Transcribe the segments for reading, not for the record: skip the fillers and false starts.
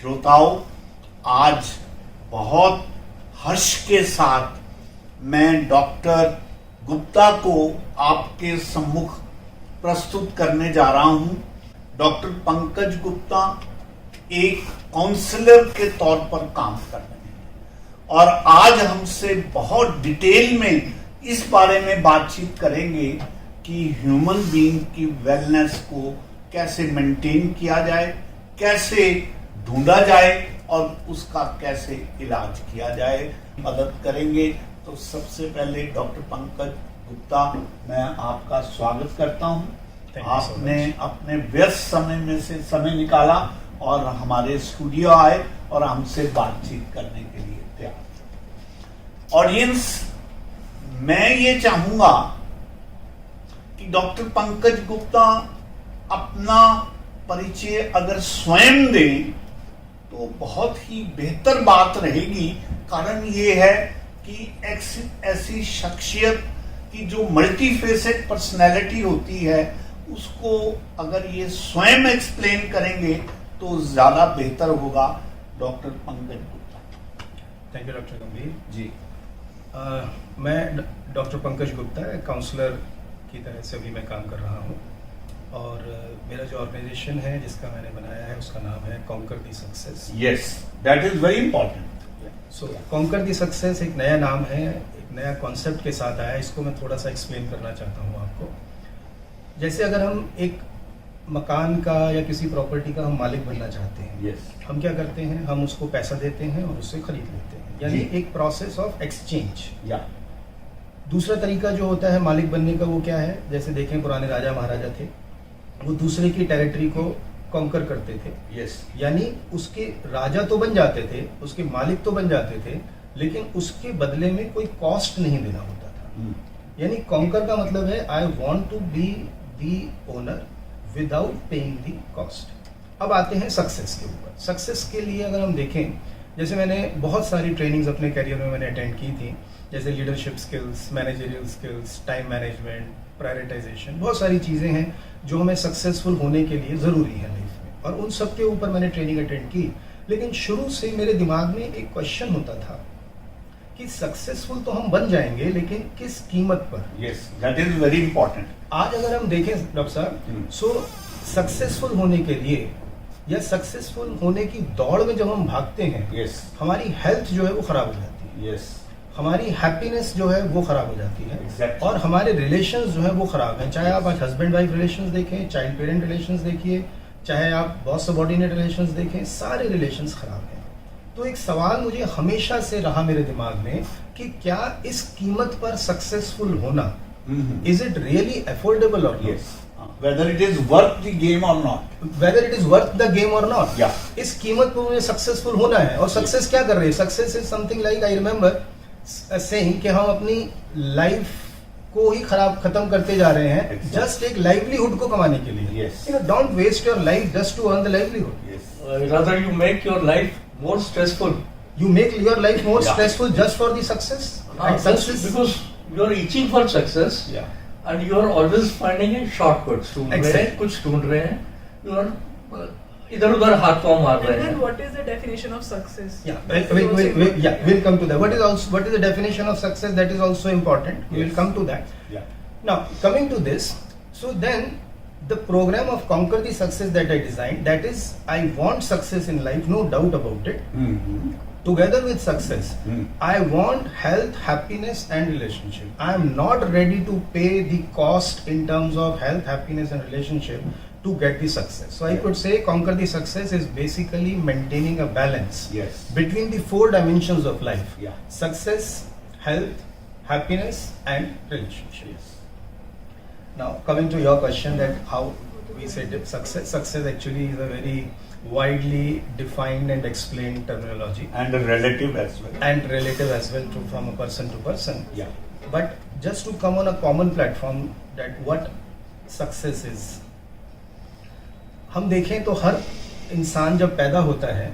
श्रोताओं, आज बहुत हर्ष के साथ मैं डॉक्टर गुप्ता को आपके सम्मुख प्रस्तुत करने जा रहा हूं। डॉक्टर पंकज गुप्ता एक काउंसलर के तौर पर काम कर रहे हैं और आज हमसे बहुत डिटेल में इस बारे में बातचीत करेंगे कि ह्यूमन बीइंग की वेलनेस को कैसे मेंटेन किया जाए, कैसे ढूंढा जाए और उसका कैसे इलाज किया जाए, मदद करेंगे। तो सबसे पहले डॉक्टर पंकज गुप्ता, मैं आपका स्वागत करता हूं। आपने अपने व्यस्त समय में से समय निकाला और हमारे स्टूडियो आए और हमसे बातचीत करने के लिए तैयार। ऑडियंस, मैं ये चाहूंगा कि डॉक्टर पंकज गुप्ता अपना परिचय अगर स्वयं दें तो बहुत ही बेहतर बात रहेगी। कारण ये है कि ऐसी शख्सियत की जो मल्टीफेसेट पर्सनैलिटी होती है उसको अगर ये स्वयं एक्सप्लेन करेंगे तो ज्यादा बेहतर होगा। Doctor Pankaj Gupta. Thank you doctor गंभीर जी। मैं डॉक्टर पंकज गुप्ता काउंसलर की तरह से भी मैं काम कर रहा हूँ और मेरा जो ऑर्गेनाइजेशन है जिसका मैंने बनाया है उसका नाम है conquer the success. Yes, that is very important. So conquer the success एक नया नाम है, एक नया कॉन्सेप्ट के साथ आया। इसको मैं थोड़ा सा एक्सप्लेन करना चाहता हूँ आपको। जैसे अगर हम एक मकान का या किसी प्रॉपर्टी का हम मालिक बनना चाहते हैं, yes. हम क्या करते हैं, हम उसको पैसा देते हैं और उससे खरीद लेते हैं, यानी एक प्रोसेस ऑफ एक्सचेंज। या दूसरा तरीका जो होता है मालिक बनने का वो क्या है, जैसे देखें पुराने राजा महाराजा थे, वो दूसरे की टेरिटरी को कॉन्कर करते थे। yes. यानी उसके राजा तो बन जाते थे, उसके मालिक तो बन जाते थे, लेकिन उसके बदले में कोई कॉस्ट नहीं देना होता था। यानी कॉन्कर का मतलब है I want to be the owner without paying the cost. अब आते हैं सक्सेस के ऊपर। सक्सेस के लिए अगर हम देखें, जैसे मैंने बहुत सारी ट्रेनिंग्स अपने करियर में मैंने अटेंड की थी, जैसे leadership skills, managerial skills, time management, prioritisation, बहुत सारी चीज़ें हैं जो हमें सक्सेसफुल होने के लिए ज़रूरी है लाइफ में, और उन सब के ऊपर मैंने ट्रेनिंग अटेंड की। लेकिन शुरू से मेरे दिमाग में एक क्वेश्चन होता था कि सक्सेसफुल तो हम बन जाएंगे लेकिन किस कीमत पर। Yes, that is very important. आज अगर हम देखें डॉक्टर साहब, सो सक्सेसफुल होने के लिए या सक्सेसफुल होने की दौड़ में जब हम भागते हैं, yes. हमारी हेल्थ जो है वो खराब हो जाती है, yes. हमारी हैप्पीनेस जो है वो खराब हो जाती है, exactly. और हमारे रिलेशंस जो है वो खराब हैं। चाहे आप आज हस्बैंड वाइफ रिलेशंस देखें, चाइल्ड पेरेंट रिलेशंस देखिए, चाहे आप बॉस सबऑर्डिनेट रिलेशंस देखें, सारे रिलेशंस खराब हैं। तो एक सवाल मुझे हमेशा से रहा मेरे दिमाग में कि क्या इस कीमत पर सक्सेसफुल होना, इज इट रियली अफोर्डेबल और yes. whether it is worth the game or not, whether it is worth the game or not। yeah. इस कीमत पर मुझे सक्सेसफुल होना है। और सक्सेस क्या कर रही है? Success is something like, I remember saying कि हम अपनी लाइफ को ही खत्म करते जा रहे हैं, जस्ट एक लाइवलीहुड को कमाने के लिए। yes. You know, don't waste your life just to earn the livelihood। yes. Rather you make your life more stressful. You make your life more Yeah. stressful just for the success। And Just success, because you are itching for success, yeah, and you are always finding a shortcuts, ढूंढ रहे हैं, Exactly. कुछ ढूंढ रहे हैं, you are इधर उधर हाथ पांव मार And रहे then हैं। what is the definition of success? yeah, That is also important. yeah, we'll come to that। What is the definition of success? That is also important। We will Yes. come to that। yeah. Now, coming to this, so then the program of Conquer the Success that I designed, that is, I want success in life, no doubt about it. Together with success, I want health, happiness and relationship. I am not ready to pay the cost in terms of health, happiness and relationship to get the success. So I could say Conquer the Success is basically maintaining a balance Yes. between the 4 dimensions of life: Yeah. success, health, happiness and relationship. Yes. Now coming to your question that how we say success. Success actually is a very widely defined and explained terminology, And relative as well. and relative as well from a person to person. Yeah. But just to come on a common platform that what success is, हम देखें तो हर इंसान जब पैदा होता है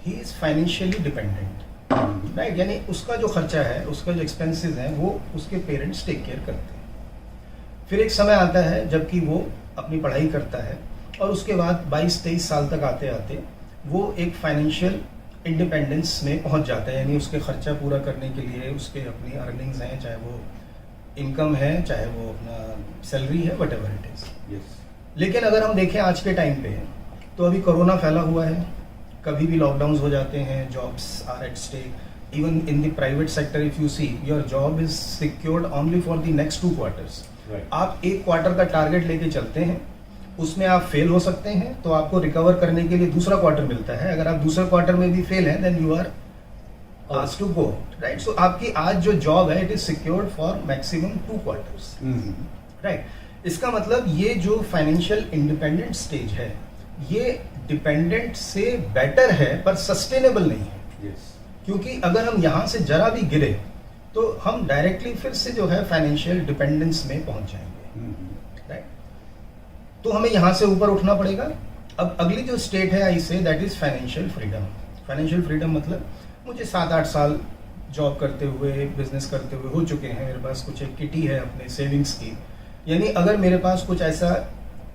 he is financially dependent, right. यानी उसका जो खर्चा है, उसका जो एक्सपेंसेस हैं वो उसके पेरेंट्स टेक केयर करते हैं। फिर एक समय आता है जबकि वो अपनी पढ़ाई करता है और उसके बाद 22-23 साल तक आते आते वो एक फाइनेंशियल इंडिपेंडेंस में पहुंच जाता है, यानी उसके खर्चा पूरा करने के लिए उसके अपनी अर्निंग्स हैं, चाहे वो इनकम है चाहे वो अपना सैलरी है, what ever it is. Yes. लेकिन अगर हम देखें आज के टाइम पे, तो अभी कोरोना फैला हुआ है, कभी भी लॉकडाउन हो जाते हैं, jobs are at stake, even in the private sector if you see your job is secured only for the next 2 quarters. Right. आप एक क्वार्टर का टारगेट लेके चलते हैं, उसमें आप फेल हो सकते हैं, तो आपको रिकवर करने के लिए दूसरा क्वार्टर मिलता है। अगर आप दूसरे क्वार्टर में भी फेल हैं, then you are asked to go, right. So आपकी आज जो जॉब है, it is secured for maximum 2 quarters, right. इसका मतलब ये जो फाइनेंशियल इंडिपेंडेंट स्टेज है, ये डिपेंडेंट से बेटर है पर सस्टेनेबल नहीं है। Yes. क्योंकि अगर हम यहाँ से जरा भी गिरे तो हम डायरेक्टली फिर से जो है फाइनेंशियल डिपेंडेंस में पहुंच जाएंगे, राइट। तो हमें यहाँ से ऊपर उठना पड़ेगा। अब अगली जो स्टेट है, I say that is financial freedom. Financial freedom मतलब मुझे 7-8 साल जॉब करते हुए, बिजनेस करते हुए हो चुके हैं, मेरे पास कुछ एक किटी है अपने सेविंग्स की, यानी अगर मेरे पास कुछ ऐसा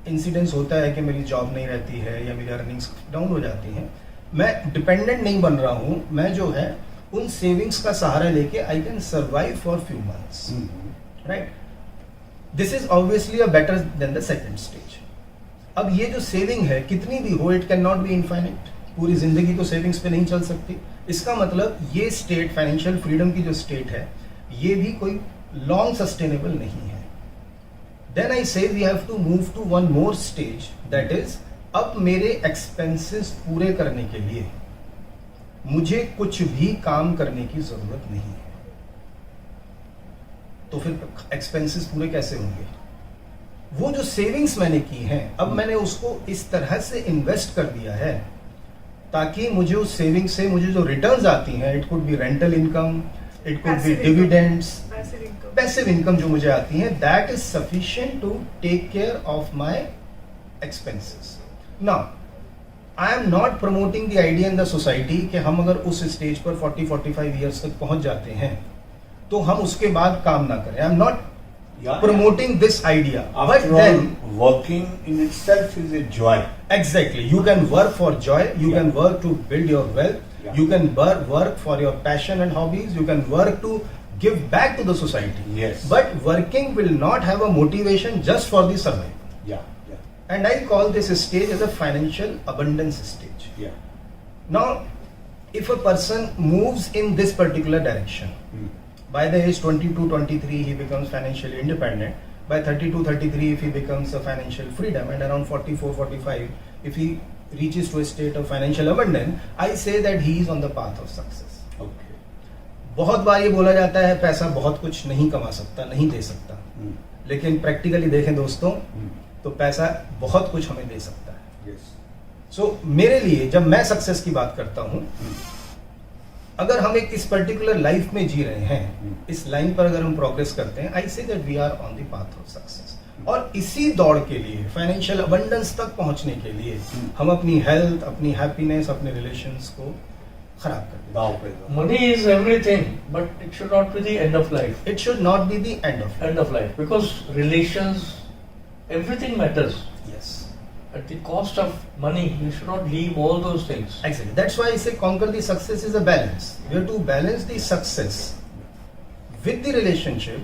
इंसिडेंस होता है कि मेरी जॉब नहीं रहती है या मेरी अर्निंग्स डाउन हो जाती हैं, मैं डिपेंडेंट नहीं बन रहा हूं, मैं जो है उन सेविंग्स का सहारा लेके I can survive for few months, right. This is obviously a better than the second stage. अब ये जो सेविंग है कितनी भी हो, it can not be infinite, पूरी जिंदगी तो सेविंग्स पे नहीं चल सकती। इसका मतलब ये स्टेट, फाइनेंशियल फ्रीडम की जो स्टेट है, ये भी कोई लॉन्ग सस्टेनेबल नहीं है। Then I say we have to move to one more stage, that is अब मेरे एक्सपेंसेस पूरे करने के लिए मुझे कुछ भी काम करने की जरूरत नहीं है। तो फिर एक्सपेंसेस पूरे कैसे होंगे? वो जो सेविंग्स मैंने की हैं, अब मैंने उसको इस तरह से इन्वेस्ट कर दिया है ताकि मुझे उस सेविंग से मुझे जो रिटर्न्स आती हैं, it could be rental income, it could be dividends, passive income जो मुझे आती है, that is sufficient to take care of my expenses. Now I am not promoting the idea in the society कि हम अगर उस स्टेज पर 40-45 years तक पहुंच जाते हैं तो हम उसके बाद काम ना करें। आई am not promoting this idea, but then working in itself is a joy. Exactly, you can work for joy, you can work to build your wealth, you can work for your passion and hobbies, you can work to give back to the society. Yes. But working will not have a motivation just for the survival. Yeah. And I call this stage as a financial abundance stage. Yeah. Now, if a person moves in this particular direction, by the age 22-23 he becomes financially independent, by 32-33 if he becomes a financial freedom, and around 44-45 if he reaches to a state of financial abundance, I say that he is on the path of success. Okay. बहुत बार ये बोला जाता है पैसा बहुत कुछ नहीं कमा सकता, नहीं दे सकता, लेकिन प्रैक्टिकली देखें दोस्तों तो पैसा बहुत कुछ हमें दे सकता है। Yes. सो मेरे लिए जब मैं सक्सेस की बात करता हूँ, अगर हम एक इस पर्टिकुलर लाइफ में जी रहे हैं, इस लाइन पर अगर हम प्रोग्रेस करते हैं, I say that we are on the path of success. और इसी दौड़ के लिए, फाइनेंशियल अबंडेंस तक पहुंचने के लिए हम अपनी हेल्थ, अपनी हैप्पीनेस, अपने रिलेशंस को खराब कर देते हैं। Money is everything, but it should not be the end of life. It should not be the end of life. Because relations, everything matters. Yes. At the cost of money, you should not leave all those things. Exactly. That's why I say conquer the success is a balance. You have to balance the success with the relationship,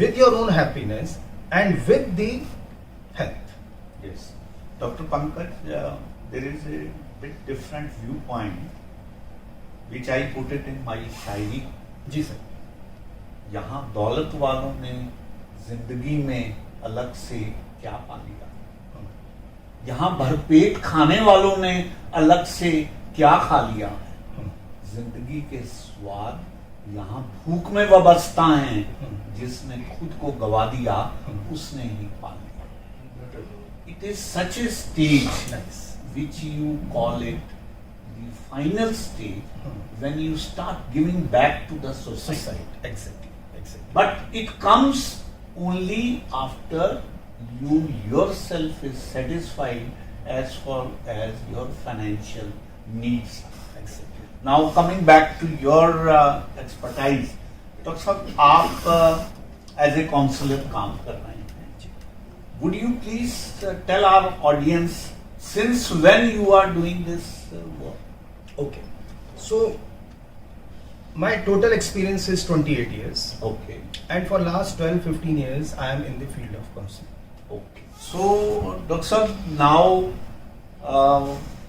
with your own happiness, and with the health. Yes. Dr. Pankaj, there is a bit different viewpoint which I put it in my shayari. जी sir. यहाँ दौलत वालों ने जिंदगी में अलग से क्या पा लिया, यहाँ भरपेट खाने वालों ने अलग से क्या खा लिया। जिंदगी के स्वाद यहाँ भूख में वाबस्ता हैं, जिसने खुद को गवा दिया उसने ही पा लिया। It is such a stage which you call it the final stage when you start giving back to the society. Exactly. But it comes only after you yourself is satisfied as far as your financial needs. Exactly. Now coming back to your expertise, doctor साहब आप as a counselor काम कर रहे हैं, would you please tell our audience since when you are doing this what? Okay. So my total experience is 28 years, Okay. and for last 12-15 years I am in the field of counseling. Okay. So, Dr. Sir, now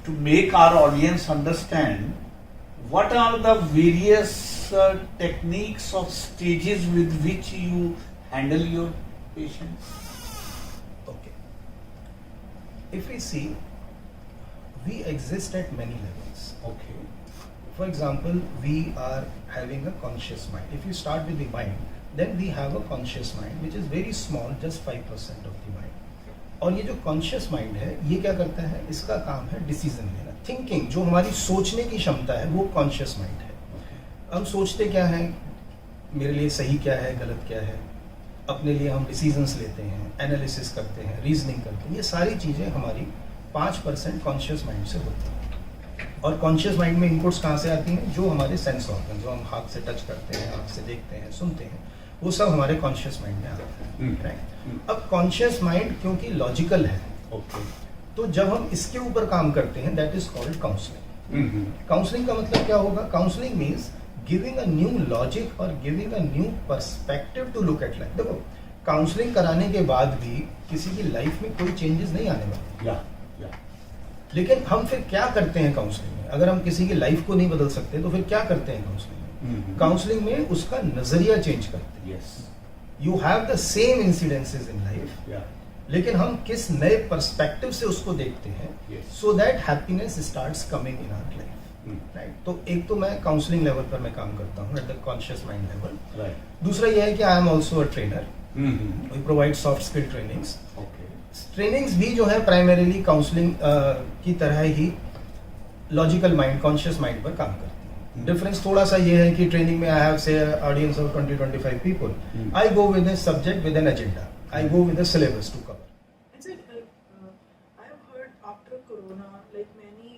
to make our audience understand, what are the various techniques or stages with which you handle your patients? Okay. If we see, we exist at many levels. Okay. For example, we are having a conscious mind. If you start with the mind, then we have a conscious mind which is very small, just 5% of the mind. और ये जो conscious mind है, ये क्या करता है, इसका काम है डिसीजन लेना, थिंकिंग, जो हमारी सोचने की क्षमता है वो कॉन्शियस माइंड है. हम सोचते क्या है, मेरे लिए सही क्या है, गलत क्या है, अपने लिए हम डिसीजंस लेते हैं, एनालिसिस करते हैं, रीजनिंग करते हैं. ये सारी चीज़ें हमारी 5% कॉन्शियस माइंड से होती हैं. और कॉन्शियस माइंड में इनपुट्स कहाँ से आती हैं, जो हमारे सेंस ऑर्गन, जो हम हाथ से टच करते हैं, आँख से देखते हैं, सुनते हैं, वो सब हमारे कॉन्शियस माइंड में आता है. राइट. अब कॉन्शियस माइंड क्योंकि लॉजिकल है, Okay. तो जब हम इसके ऊपर काम करते हैं, that is called counselling. Counselling का मतलब क्या होगा? Counselling means giving a new logic और giving a new perspective to look at life. देखो, काउंसलिंग कराने के बाद भी किसी की लाइफ में कोई चेंजेस नहीं आने वाले. Yeah. Yeah. लेकिन हम फिर क्या करते हैं काउंसलिंग में? अगर हम किसी की लाइफ को नहीं बदल सकते तो फिर क्या करते हैं काउंसलिंग में? काउंसलिंग में उसका नजरिया चेंज करते हैं. Yes. You have the same incidences in life, Yeah. लेकिन हम किस नए पर्सपेक्टिव से उसको देखते हैं, Yes. So that happiness starts coming in our life. Right. तो एक तो मैं काउंसलिंग लेवल पर मैं काम करता हूँ, at the conscious mind level. Right. दूसरा यह है कि I am also a trainer. Mm-hmm. We provide soft skill trainings. Okay. Trainings भी जो है प्राइमरीली काउंसलिंग की तरह ही लॉजिकल माइंड, कॉन्शियस माइंड पर काम करती है. डिफरेंस थोड़ा सा ये है कि ट्रेनिंग में I have say audience of 20-25 people. I go with a subject, with an agenda. I go with a syllabus to cover. And said, I have heard after Corona, like many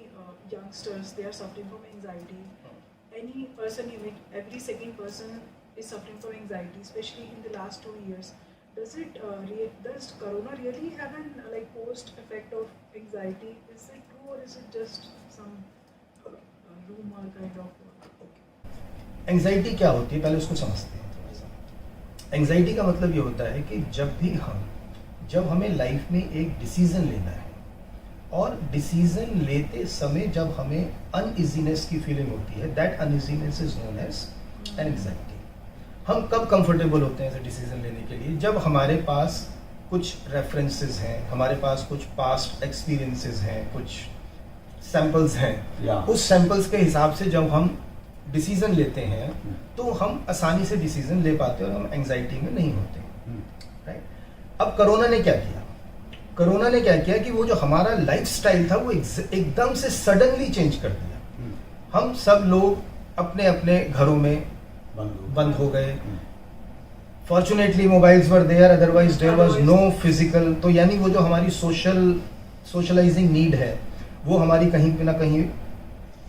youngsters, they are suffering from anxiety. Any person you meet, every second person is suffering from anxiety, especially in the last 2 years. Does Corona really have an like post effect of anxiety? Is it true or is it just some rumor kind of? Anxiety क्या होती है, पहले उसको समझते हैं थोड़ा सा. Anxiety का मतलब ये होता है कि जब हमें लाइफ में एक डिसीजन लेना है और डिसीजन लेते समय जब हमें अनइजीनेस की फीलिंग होती है, that uneasiness is known as anxiety. हम कब कंफर्टेबल होते हैं ऐसे डिसीजन लेने के लिए? जब हमारे पास कुछ रेफरेंसेस हैं, हमारे पास कुछ पास्ट एक्सपीरियंसेस हैं, कुछ सैंपल्स हैं. Yeah. उस सैंपल्स के हिसाब से जब हम डिसीजन लेते हैं तो हम आसानी से डिसीजन ले पाते हैं और हम एंजाइटी में नहीं होते. राइट. अब कोरोना ने क्या किया? कोरोना ने क्या किया कि वो जो हमारा लाइफस्टाइल था वो एकदम से सडनली चेंज कर दिया. हम सब लोग अपने अपने घरों में बंद हो गए. Fortunately mobiles were there, otherwise there was no physical. तो यानी वो जो हमारी सोशलाइजिंग नीड है वो हमारी कहीं पे ना कहीं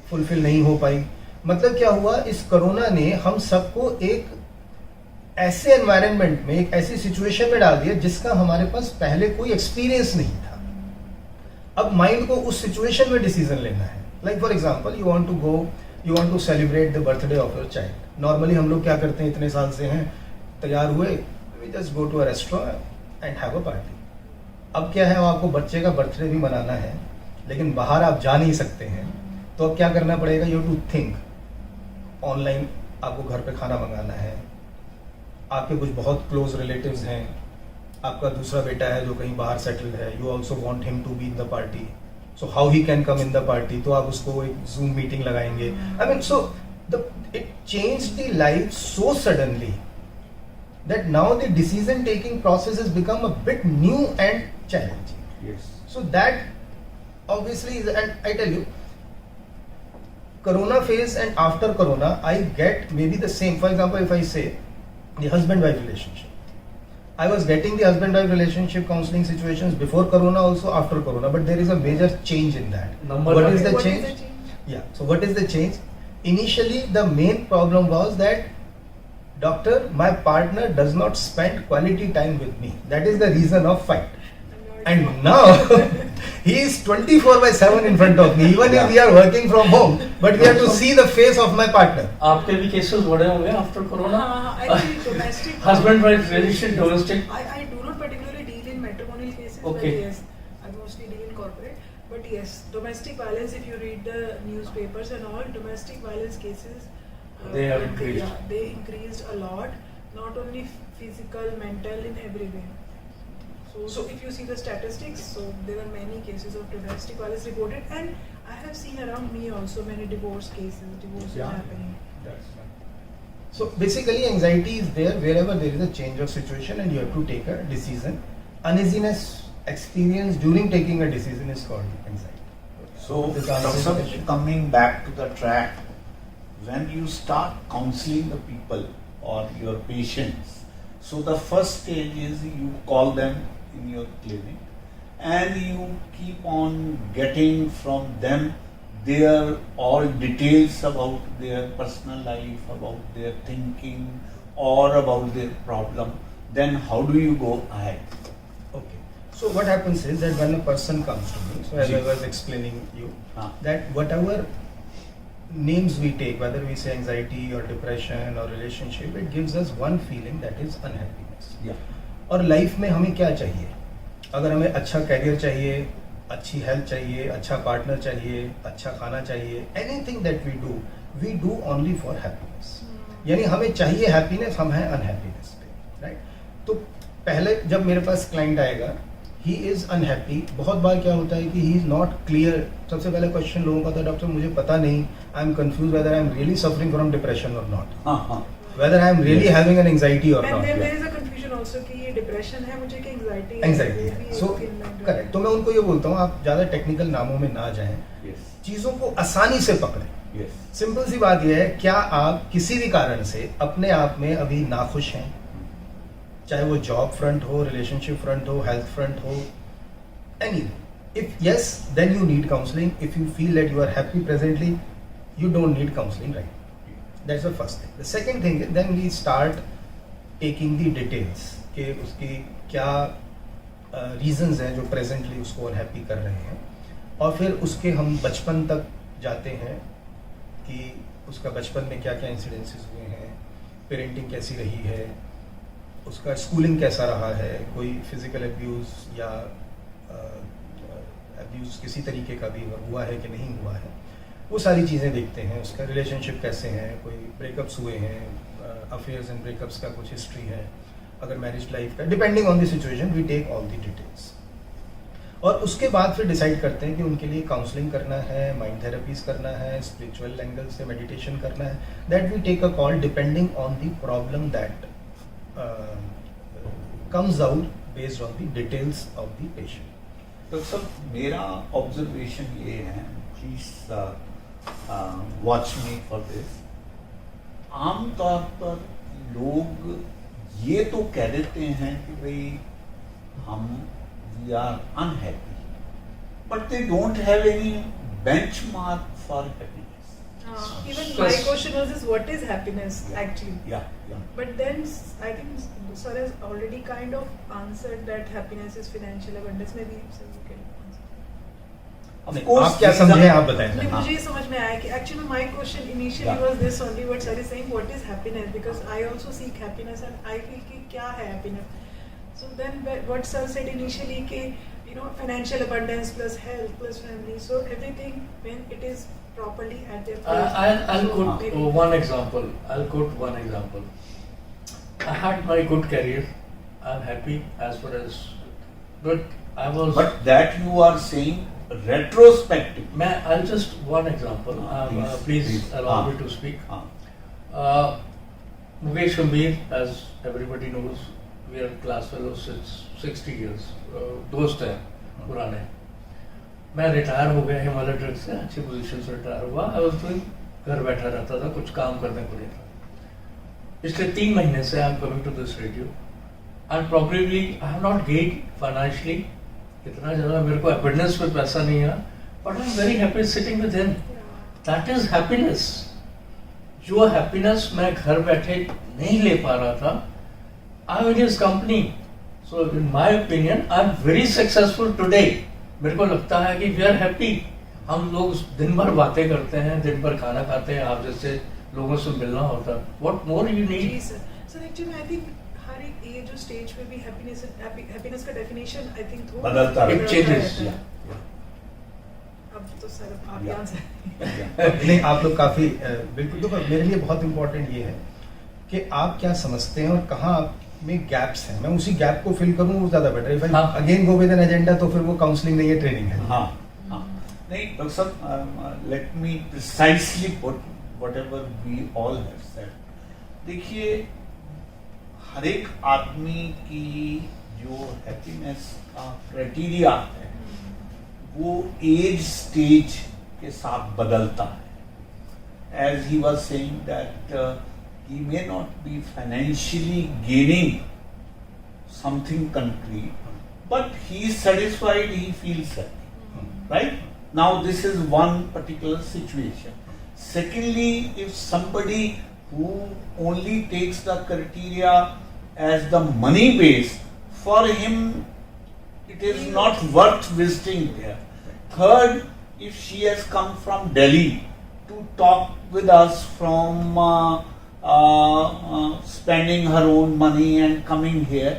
फुलफिल नहीं हो पाई. मतलब क्या हुआ, इस कोरोना ने हम सबको एक ऐसे एनवायरनमेंट में, एक ऐसी सिचुएशन में डाल दिया जिसका हमारे पास पहले कोई एक्सपीरियंस नहीं था. अब माइंड को उस सिचुएशन में डिसीजन लेना है. Like for example, you want to celebrate the birthday of your child. Normally हम लोग क्या करते हैं, इतने साल से हैं, तैयार हुए, we just go to a restaurant and have a party. अब क्या है, आपको बच्चे का बर्थडे भी मनाना है लेकिन बाहर आप जा नहीं सकते हैं, तो अब क्या करना पड़ेगा? You to think. ऑनलाइन आपको घर पे खाना मंगाना है, आपके कुछ बहुत क्लोज रिलेटिव्स हैं, आपका दूसरा बेटा है जो कहीं बाहर सेटल्ड है, you also want him to be in the party, so how he can come in the party. तो आप उसको एक जूम मीटिंग लगाएंगे. I mean, so it change the life so suddenly that now the decision taking process has become a bit new and challenging. Yes. So that obviously is, and I tell you, corona phase and after corona I get maybe the same. For example, if I say the husband wife relationship, I was getting the husband wife relationship counseling situations before corona also, after corona, but there is a major change in that. What is the change? Yeah, so what is the change? Initially the main problem was that, doctor, my partner does not spend quality time with me. That is the reason of fight. And now He is 24/7 in front of me, even if we are working from home, but we have to see the face of my partner. आपके भी cases बढ़े होंगे after corona? Actually, domestic. Husband wife relation, domestic. I do not particularly deal in matrimonial cases, Okay. but yes, I mostly deal in corporate. But yes, domestic violence, if you read the newspapers and all, domestic violence cases, They have increased. Yeah, they increased a lot, not only physical, mental, in every way. So if you see the statistics, so there are many cases of domestic violence reported, and I have seen around me also many divorce cases, divorces Yeah. happening. That's right. So basically, anxiety is there wherever there is a change of situation and you have to take a decision. Uneasiness experienced during taking a decision is called anxiety. So, This answers the Dr. question. coming back to the track, when you start counseling the people or your patients, so the first stage is you call them in your clinic and you keep on getting from them their all details about their personal life, about their thinking or about their problem. Then how do you go ahead? Okay. So what happens is that when a person comes to me, so as Ji. I was explaining you, Ah. that whatever names we take, whether we say anxiety or depression or relationship, it gives us one feeling, that is unhappiness. Yeah. और life में हमें क्या चाहिए? अगर हमें अच्छा career चाहिए, अच्छी हेल्थ चाहिए, अच्छा पार्टनर चाहिए, अच्छा खाना चाहिए, anything that we do only for happiness. यानी हमें चाहिए हैप्पीनेस, हम हैं अनहैप्पीनेस पे, राइट? तो पहले जब मेरे पास क्लाइंट आएगा, ही इज अनहैप्पी. बहुत बार क्या होता है कि ही इज नॉट क्लियर. सबसे पहले क्वेश्चन लोगों का था, डॉक्टर मुझे पता नहीं, I am confuse whether I am really suffering from depression और नॉट, हाँ. Whether I am really having an anxiety और And not. then there is a confusion also कि ये depression है मुझे कि anxiety है. एंजाइटी वो है. भी सो एक in mind करेक्ट. तो मैं उनको ये बोलता हूँ, आप ज्यादा टेक्निकल नामों में ना जाएं, Yes. चीजों को आसानी से पकड़ें. Yes. सिंपल सी बात यह है, क्या आप किसी भी कारण से अपने आप में अभी नाखुश हैं? चाहे वो जॉब फ्रंट हो, रिलेशनशिप फ्रंट हो, हेल्थ फ्रंट हो, any. If yes, then you need counselling. If you feel that you are happy presently, you don't need counselling, right? That's the first thing. The second thing, then we start taking the details कि उसकी क्या reasons हैं जो presently उसको unhappy कर रहे हैं, और फिर उसके हम बचपन तक जाते हैं कि उसका बचपन में क्या क्या इंसिडेंसेस हुए हैं, पेरेंटिंग कैसी रही है, उसका स्कूलिंग कैसा रहा है, कोई फिजिकल अब्यूज़ या अब्यूज़ किसी तरीके का भी हुआ है कि नहीं हुआ है, वो सारी चीज़ें देखते हैं. उसका रिलेशनशिप कैसे हैं, कोई ब्रेकअप्स हुए हैं, अफेयर्स एंड ब्रेकअप्स का कुछ हिस्ट्री है, अगर मैरिज लाइफ का, depending on the situation we take all the details. और उसके बाद फिर डिसाइड करते हैं कि उनके लिए काउंसलिंग करना है, माइंड थेरेपीज करना है, स्पिरिचुअल एंगल से मेडिटेशन करना है. That we take a call depending on the problem that comes out based on the details of the patient. तो सर मेरा ऑब्जर्वेशन ये है, please watch me for this. आमतौर पर लोग ये तो कह देते हैं कि भाई हम we are unhappy, but they don't have any benchmark for happiness. Even my question was this, what is happiness actually? Yeah. But then I think sir has already kind of answered that happiness is financial abundance. Maybe sir you can answer. Of नहीं, course, आप क्या these are- समझे आप बताएं. नहीं, हाँ. मुझे ये समझ में आया कि actually my question initially Yeah. was this only, what sir is saying, what is happiness? Because I also seek happiness and I feel कि क्या है happiness. So then what sir said initially कि financial abundance plus health plus family, so everything when it is properly at their place. I'll So quote maybe- one example. I had my good career. I'm happy as far as, but I was. But that you are saying retrospective. I'll just one example. Please allow me to speak. Mukesh Gambhir, as everybody knows, we are class fellows since 60 years. दोस्त हैं पुराने. मैं retire हो गया Himalaya truck से, अच्छी position से retire हुआ. आई वाज डूइंग, घर बैठा रहता था, कुछ काम करने को नहीं था. पिछले 3 महीने से I am coming to this radio and probably I have not gain financially इतना ज़्यादा, मेरे को अबंडेंस में पैसा नहीं है, but I am very happy sitting with him. That is happiness. जो हैप्पीनेस मैं घर बैठे नहीं ले पा रहा था, I am in his company. So in my opinion, I'm very successful today मेरे को लगता है कि वी आर हैप्पी। हम लोग दिन भर बातें करते हैं, दिन भर खाना खाते हैं, आप जैसे लोगों से मिलना होता है। व्हाट मोर यू जी need? Sir. Sir actually I think हर एक एज और स्टेज पे भी हैप्पीनेस का डेफिनेशन आई थिंक बदलता है। It changes. रहता है। अब तो सर आप ही आंसर नहीं, आप लोग काफी बिल्कुल। देखो, मेरे लिए बहुत इंपॉर्टेंट ये है कि आप क्या समझते हैं और कहाँ आप में गैप्स हैं। मैं उसी गैप को फिल करूँ, वो ज्यादा बेटर है। इफ आई हाँ। Again go with an agenda, तो फिर वो काउंसलिंग नहीं है, ट्रेनिंग है। हाँ हाँ नहीं डॉक्टर साहब, let me precisely put whatever we all have said. देखिए, हर एक आदमी की जो हैप्पीनेस का क्राइटेरिया है वो एज स्टेज के साथ बदलता है। As he was saying that he may not be financially gaining something concrete, but he is satisfied, he feels happy, right? Now this is one particular situation. Secondly, if somebody who only takes the criteria as the money base, for him it is not worth visiting there. Third, if she has come from Delhi to talk with us from spending her own money and coming here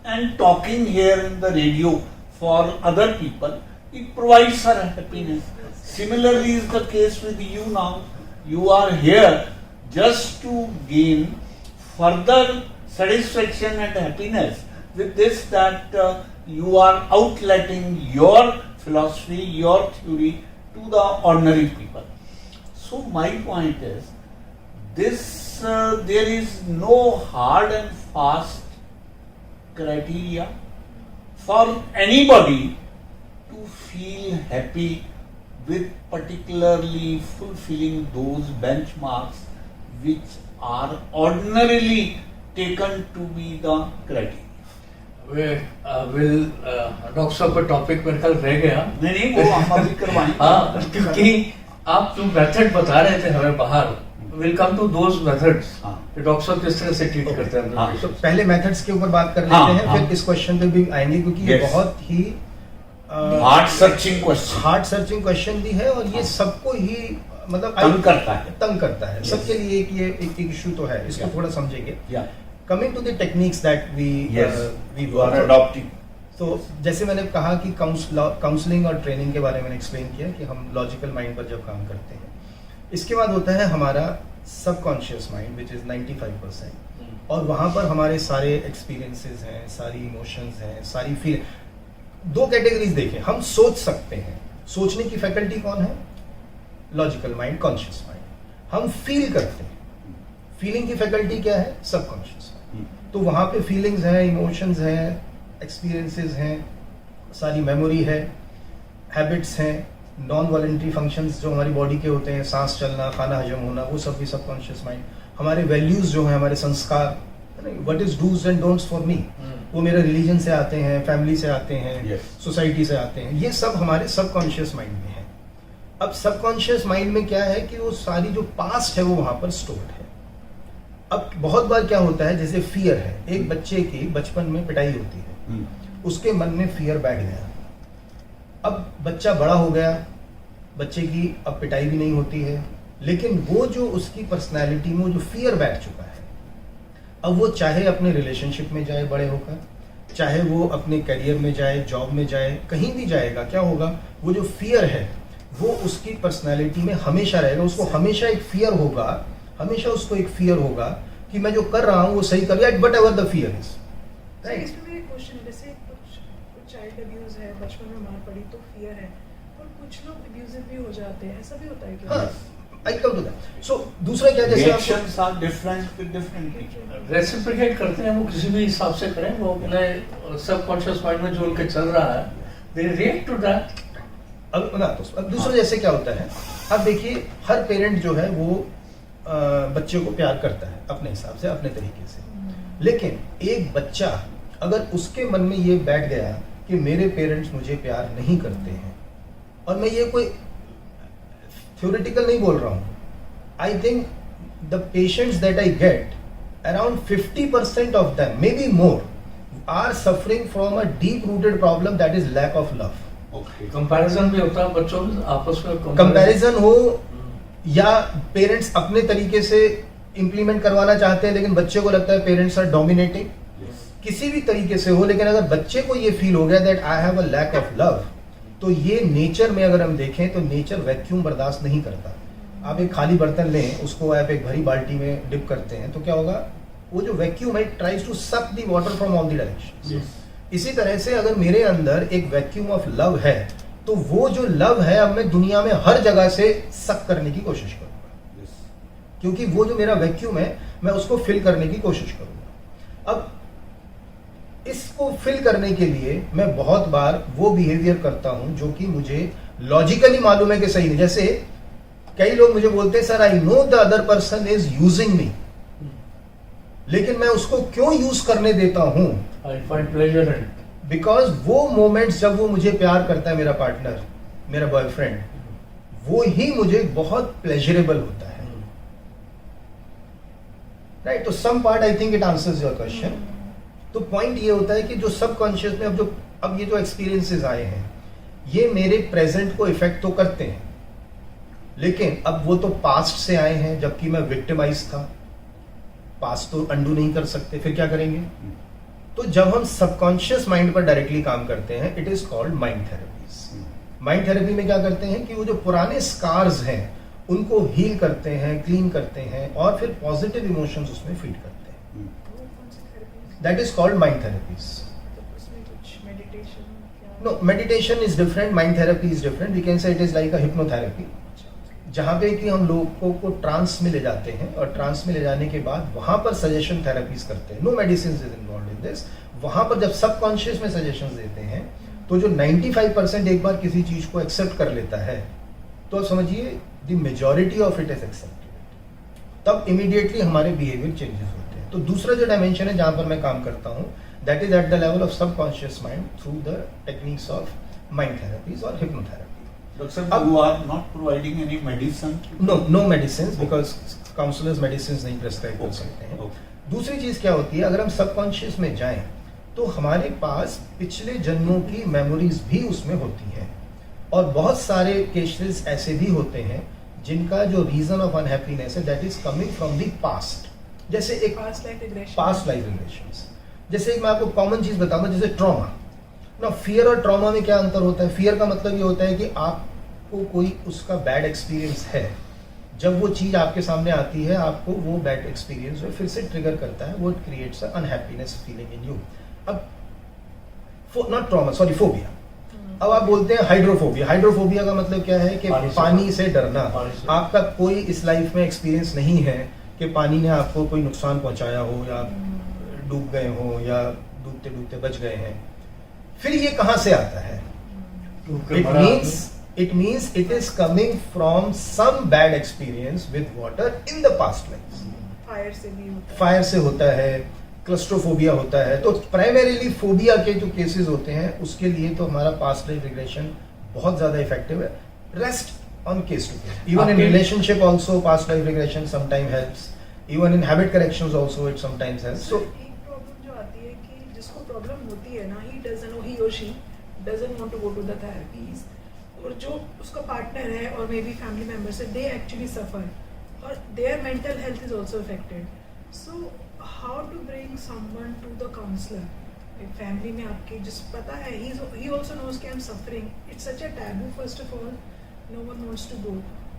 and talking here in the radio for other people, it provides her happiness. Similarly is the case with you now. You are here just to gain further satisfaction and happiness with this, that you are outletting your philosophy, your theory to the ordinary people. So my point is, there is no hard and fast criteria for anybody to feel happy with particularly fulfilling those benchmarks which are ordinarily taken to be the criteria. Doctor साहब का topic मेरे ख्याल रह गया। नहीं वो हम अभी करवाएंगे। हाँ, क्योंकि आप जो मेथड बता रहे थे हमें बाहर, will come to those methods. हाँ। डॉक्टर साहब किस तरह से ट्रीट करते हैं? हाँ। तो पहले मेथड्स के ऊपर बात कर लेते हाँ, हैं, हाँ। फिर इस क्वेश्चन पे भी आएंगे, क्योंकि ये Yes. बहुत ही heart searching question heart searching question भी है, और ये सबको ही मतलब तंग करता है। तंग करता है। Yes. सबके लिए एक इशू तो है, इसको Yeah. थोड़ा समझेंगे। या coming to the techniques that we you are adopting. तो जैसे मैंने कहा कि काउंसलिंग और ट्रेनिंग के बारे में एक्सप्लेन किया कि हम लॉजिकल माइंड पर जब काम करते हैं, इसके बाद होता है हमारा सबकॉन्शियस माइंड विच इज 95%, और वहां पर हमारे सारे एक्सपीरियंसेस हैं, सारी इमोशंस हैं, सारी फील। दो कैटेगरीज देखें, हम सोच सकते हैं, सोचने की फैकल्टी कौन है? Logical mind, conscious mind. हम फील करते हैं, फीलिंग की फैकल्टी क्या है? Subconscious mind. तो वहां पे फीलिंग्स हैं, इमोशंस हैं, एक्सपीरियंसेस हैं, सारी मेमोरी है, हैबिट्स हैं, नॉन वॉलेंट्री फंक्शंस जो हमारी बॉडी के होते हैं, सांस चलना, खाना हजम होना, वो सब भी सबकॉन्शियस माइंड। हमारे वैल्यूज जो हैं, हमारे संस्कार, what is dos and don'ts for me, वो मेरे रिलीजन से आते हैं, फैमिली से आते हैं, Yes. सोसाइटी से आते हैं, ये सब हमारे सबकॉन्शियस माइंड में है। अब सबकॉन्शियस माइंड में क्या है कि वो सारी जो पास्ट है वो वहां पर स्टोर्ड है। अब बहुत बार क्या होता है, जैसे फियर है, एक बच्चे की बचपन में पिटाई होती है, उसके मन में फियर बैठ गया। अब बच्चा बड़ा हो गया, बच्चे की अब पिटाई भी नहीं होती है, लेकिन वो जो उसकी पर्सनैलिटी में जो फियर बैठ चुका है, अब वो चाहे अपने रिलेशनशिप में जाए बड़े होकर, चाहे वो अपने करियर में जाए, जॉब में जाए, कहीं भी जाएगा, क्या होगा, वो जो फियर है वो उसकी पर्सनैलिटी में हमेशा रहेगा। उसको हमेशा एक फियर होगा, हमेशा उसको एक फियर होगा कि मैं जो कर रहा हूँ वो सही कर रहा है, what ever the fear is. Sir इसमें मेरा क्वेश्चन है, जैसे कुछ चाइल्ड अब्यूज है, बचपन में मार पड़ी तो फियर है, और कुछ लोग अब्यूजिव भी हो जाते हैं, ऐसा भी होता है क्या? आई कम टू दैट। सो दूसरा क्या, जैसे आपको reactions are different with different people. Reciprocate करते हैं, वो किसी भी हिसाब से करें, वो अपने सबकॉन्शियस माइंड में जो उनके चल रहा है, दे रिएक्ट टू दैट। अब दूसरा जैसे क्या होता है, अब देखिए हर पेरेंट जो है वो बच्चे को प्यार करता है अपने हिसाब से, अपने तरीके से, लेकिन एक बच्चा अगर उसके मन में ये बैठ गया कि मेरे पेरेंट्स मुझे प्यार नहीं करते हैं, और मैं ये कोई थ्योरेटिकल नहीं बोल रहा हूँ, I think the patients that I get, around 50% of them, maybe more, are suffering from a deep rooted problem, that is lack of love. Okay comparison भी होता है बच्चों में आपस में, कंपैरिजन हो या पेरेंट्स अपने तरीके से इम्प्लीमेंट करवाना चाहते हैं, लेकिन बच्चे को लगता है पेरेंट्स आर डोमिनेटिंग, किसी भी तरीके से हो, लेकिन अगर बच्चे को ये फील हो गया that I have a lack of love, तो ये नेचर में अगर हम देखें तो नेचर वैक्यूम बर्दाश्त नहीं करता। आप एक खाली बर्तन लें, उसको आप एक भरी बाल्टी में डिप करते हैं तो क्या होगा, वो जो वैक्यूम है tries to suck the water from all the direction. इसी तरह से अगर मेरे अंदर एक वैक्यूम ऑफ लव है तो वो जो लव है अब मैं दुनिया में हर जगह से सक करने की कोशिश करूंगा, क्योंकि वो जो मेरा वैक्यूम है मैं उसको फिल करने की कोशिश करूंगा। अब इसको फिल करने के लिए मैं बहुत बार वो बिहेवियर करता हूं जो कि मुझे लॉजिकली मालूम है कि सही नहीं। जैसे कई लोग मुझे बोलते हैं sir I know the other person is using me, लेकिन मैं उसको क्यों यूज करने देता हूं, I find pleasure in, because वो मोमेंट्स जब वो मुझे प्यार करता है, मेरा पार्टनर, मेरा बॉयफ्रेंड, वो ही मुझे बहुत प्लेजरेबल होता है, राइट। तो some part I think it answers your question. तो पॉइंट ये होता है कि जो सबकॉन्शियस में अब ये जो एक्सपीरियंसेस आए हैं ये मेरे प्रेजेंट को इफेक्ट तो करते हैं, लेकिन अब वो तो पास्ट से आए हैं, जबकि मैं विक्टिमाइज था, पास्ट तो अंडू नहीं कर सकते, फिर क्या करेंगे। तो जब हम सबकॉन्शियस माइंड पर डायरेक्टली काम करते हैं it is called mind therapies. Mind therapy में क्या करते हैं कि वो जो पुराने स्कार्स हैं उनको हील करते हैं, क्लीन करते हैं और फिर पॉजिटिव इमोशंस उसमें फीड करते हैं। That is called mind therapies. No, meditation is different, mind therapy is different. We can say it is like a hypnotherapy, जहाँ पे कि हम लोगों को ट्रांस में ले जाते हैं और ट्रांस में ले जाने के बाद वहां पर सजेशन थेरेपीज करते हैं। No medicine is involve in this. वहां पर जब सबकॉन्शियस में सजेशंस देते हैं तो जो 95% एक बार किसी चीज को एक्सेप्ट कर लेता है तो आप समझिए the majority of it is accepted, तब इमीडिएटली हमारे बिहेवियर चेंजेस होते हैं। तो दूसरा जो डायमेंशन है जहां पर मैं काम करता हूँ that is at the level of subconscious mind through the techniques of mind therapies or hypnotherapy. Doctor, you are not providing any medicine? No medicines because counselors medicines नहीं prescribe कर सकते हैं। दूसरी चीज क्या होती है, अगर हम सबकॉन्शियस में जाएं तो हमारे पास पिछले जन्मों की मेमोरीज भी उसमें होती हैं और बहुत सारे केसेस ऐसे भी होते हैं जिनका जो रीजन ऑफ अनहैप्पीनेस है that is coming from the past. जैसे एक पास्ट लाइफ रिग्रेशंस। जैसे एक मैं आपको कॉमन चीज बताऊंगा, जैसे ट्रॉमा ना, फियर और ट्रॉमा में क्या अंतर होता है। फियर का मतलब ये होता है कि आपको कोई उसका बैड एक्सपीरियंस है, जब वो चीज आपके सामने आती है आपको वो बैड एक्सपीरियंस फिर से ट्रिगर करता है, वो it creates unhappiness feeling in you. अब नॉट ट्रॉमा, सॉरी, फोबिया। अब आप बोलते हैं हाइड्रोफोबिया। हाइड्रोफोबिया का मतलब क्या है कि पानी से डरना। आपका कोई इस लाइफ में एक्सपीरियंस नहीं है कि पानी ने आपको कोई नुकसान पहुंचाया हो या डूब गए हो या डूबते डूबते बच गए हैं। फिर ये कहां से आता है? It means it is coming from some bad experience with water in the past life. Fire से होता है, क्लस्ट्रोफोबिया होता है। तो प्राइमरीली फोबिया के जो केसेस होते हैं उसके लिए तो हमारा पास्ट लाइफ रिग्रेशन बहुत ज्यादा इफेक्टिव है। Rest on case to case. Even in relationship also past life regression sometime helps. Even in habit corrections also it sometimes helps. So problem होती है ना, he or she doesn't want to go to the therapies, और जो उसका partner है और may be family members है, they actually suffer और their mental health is also affected. So how to bring someone to the counselor? Family में आपके जिस पता है he also knows कि I'm suffering. It's such a taboo first of all, no one wants to go.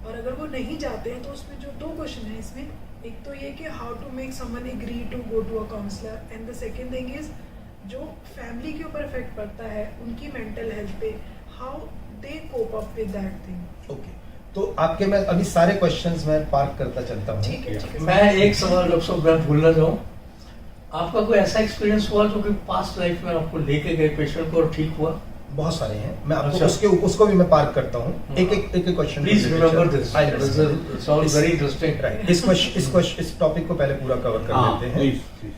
और अगर वो नहीं जाते हैं तो उसमें जो दो क्वेश्चन है इसमें, एक तो ये कि how to make someone agree to go to a counsellor, and the second thing is जो फैमिली के ऊपर इफेक्ट पड़ता है उनकी मेंटल हेल्थ पे, how they cope up with that thing. Okay, तो आपके मैं अभी सारे क्वेश्चंस मैं पार्क करता चलता हूँ। ठीक है। मैं एक सवाल डॉक्टर साहब मैं भूलना चाहूँ, आपका कोई ऐसा एक्सपीरियंस हुआ जो कि पास्ट लाइफ में आपको लेके गए पेशेंट को और ठीक हुआ? बहुत सारे हैं, मैं आपको उसको भी मैं पार्क करता हूँ। एक question please remember this, it sounds very interesting. Right, इस टॉपिक को पहले पूरा कवर कर लेते हैं।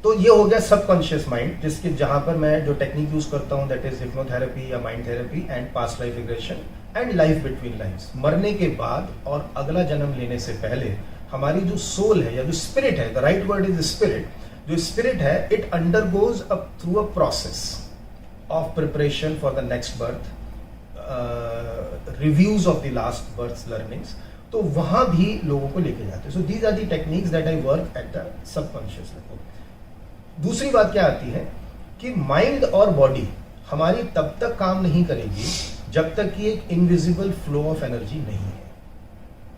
तो ये हो गया सबकॉन्शियस माइंड, जिसके जहां पर मैं जो टेक्निक यूज करता हूं दैट इज हिप्नोथेरेपी या mind therapy and past life regression and life between lifes. मरने के बाद और अगला जन्म लेने से पहले हमारी जो सोल है या जो स्पिरिट है, the right word is spirit, जो स्पिरिट है it undergoes up through a process of preparation for the next birth reviews of the last birth learnings, तो वहां भी लोगों को लेके जाते हैं. So these are the techniques that I work at the subconscious level. दूसरी बात क्या आती है कि माइंड और बॉडी हमारी तब तक काम नहीं करेगी जब तक कि एक इनविजिबल फ्लो ऑफ एनर्जी नहीं है.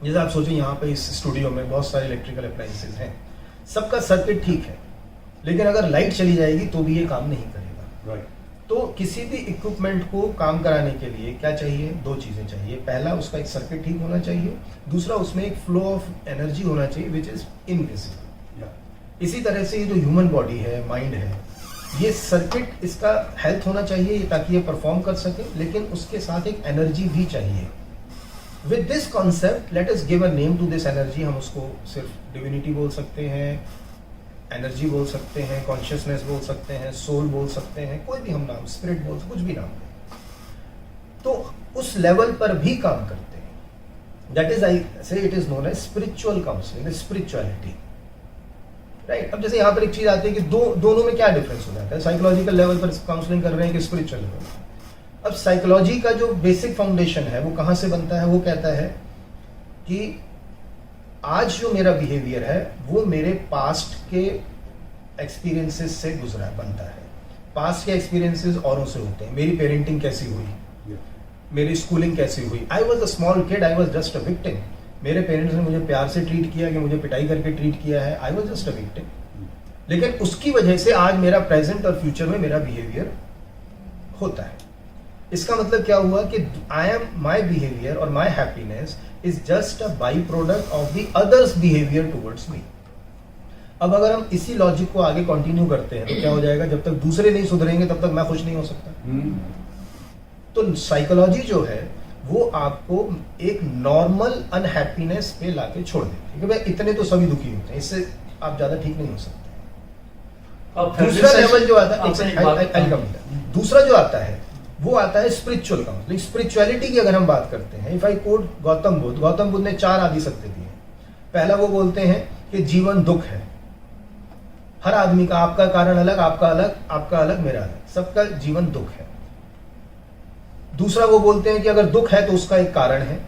जैसे आप सोचें यहाँ पे इस स्टूडियो में बहुत सारे इलेक्ट्रिकल अप्लायंसेज हैं, सबका सर्किट ठीक है, लेकिन अगर लाइट चली जाएगी तो भी ये काम नहीं करेगा. राइट. तो किसी भी इक्विपमेंट को काम कराने के लिए क्या चाहिए? दो चीजें चाहिए. पहला, उसका एक सर्किट ठीक होना चाहिए. दूसरा, उसमें एक फ्लो ऑफ एनर्जी होना चाहिए विच इज इनविजिबल. इसी तरह से ये जो ह्यूमन बॉडी है, माइंड है, ये सर्किट, इसका हेल्थ होना चाहिए ताकि ये परफॉर्म कर सके, लेकिन उसके साथ एक एनर्जी भी चाहिए. With this concept let us give a name to this energy. हम उसको सिर्फ डिविनिटी बोल सकते हैं, एनर्जी बोल सकते हैं, कॉन्शियसनेस बोल सकते हैं, सोल बोल सकते हैं, कोई भी हम नाम, स्पिरिट बोल, कुछ भी नाम दें. तो उस लेवल पर भी काम करते हैं. That is, I say, it is known as spiritual counselling, spirituality. Right. अब जैसे यहाँ पर एक चीज आती है कि दोनों में क्या डिफरेंस हो जाता है? साइकोलॉजिकल लेवल पर काउंसलिंग कर रहे हैं कि स्पिरिचुअल लेवल पर? अब साइकोलॉजी का जो बेसिक फाउंडेशन है वो कहाँ से बनता है? वो कहता है कि आज जो मेरा बिहेवियर है वो मेरे पास्ट के एक्सपीरियंसेस से गुजरा बनता है. पास्ट के एक्सपीरियंसेस औरों से होते हैं. मेरी पेरेंटिंग कैसी हुई, मेरी स्कूलिंग कैसी हुई. I was a small kid, I was just a victim. मेरे पेरेंट्स ने मुझे प्यार से ट्रीट किया कि मुझे पिटाई करके ट्रीट किया है. I was just a victim. लेकिन उसकी वजह से आज मेरा प्रेजेंट और फ्यूचर में मेरा बिहेवियर होता है. इसका मतलब क्या हुआ कि आई एम, माई बिहेवियर और my happiness is just a by product of the others behaviour towards me. अब अगर हम इसी लॉजिक को आगे कंटिन्यू करते हैं तो क्या हो जाएगा? जब तक दूसरे नहीं सुधरेंगे तब तक मैं खुश नहीं हो सकता. तो साइकोलॉजी जो है वो आपको एक नॉर्मल अनहैप्पीनेस पे लाके छोड़ देती है कि भाई इतने तो सभी दुखी होते हैं, इससे आप ज्यादा ठीक नहीं हो सकते. दूसरा लेवल जो आता है, दूसरा जो आता है वो आता है स्पिरिचुअल काउंसलिंग. स्पिरिचुअलिटी की अगर हम बात करते हैं, if I quote Gautam Buddha ने 4 आदि सत्य दिए. पहला वो बोलते हैं कि जीवन दुख है. हर आदमी का, आपका कारण अलग, आपका अलग, आपका अलग, मेरा अलग, सबका जीवन दुख है. दूसरा वो बोलते हैं कि अगर दुख है तो उसका एक कारण है,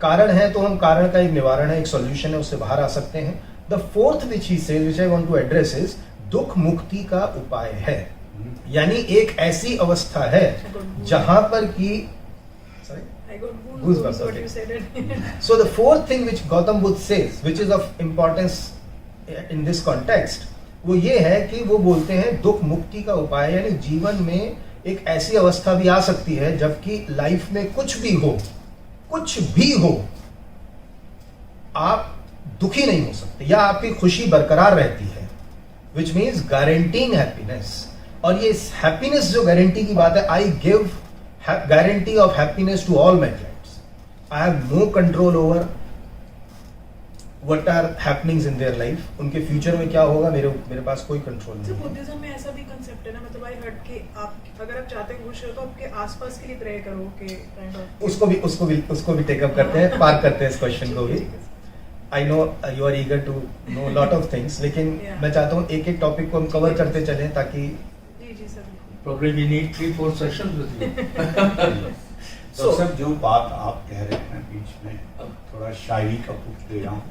कारण है तो हम कारण का एक निवारण है, एक सॉल्यूशन है, उससे बाहर आ सकते हैं. The fourth which he says, which I want to address is दुख मुक्ति का उपाय है. यानी एक ऐसी अवस्था है जहां पर की, so the fourth thing which Gautam Buddha says, which is of importance in this context, वो ये है कि वो बोलते हैं दुख मुक्ति का उपाय, यानी जीवन में एक ऐसी अवस्था भी आ सकती है जबकि लाइफ में कुछ भी हो, आप दुखी नहीं हो सकते या आपकी खुशी बरकरार रहती है, which means guaranteeing happiness. और ये हैप्पीनेस जो गारंटी की बात है, I give guarantee of happiness to all my clients. I have no control over what are happenings in their life. उनके फ्यूचर में क्या होगा मेरे पास कोई कंट्रोल नहीं है. बुद्धिज्म में ऐसा भी कंसेप्ट है ना, मतलब आई हर्ड कि आप अगर आप चाहते हैं खुश हो तो आपके आसपास के लिए प्रे करो कि काइंड ऑफ उसको भी टेकअप करते हैं, पार करते हैं इस क्वेश्चन को भी. I know you are eager to know lot of things, लेकिन मैं चाहता हूँ एक एक टॉपिक को हम कवर करते चलें ताकि Probably we need 3-4 sessions with you. तो सर जो बात आप कह रहे हैं बीच में थोड़ा शायरी का पुट दे रहा हूँ.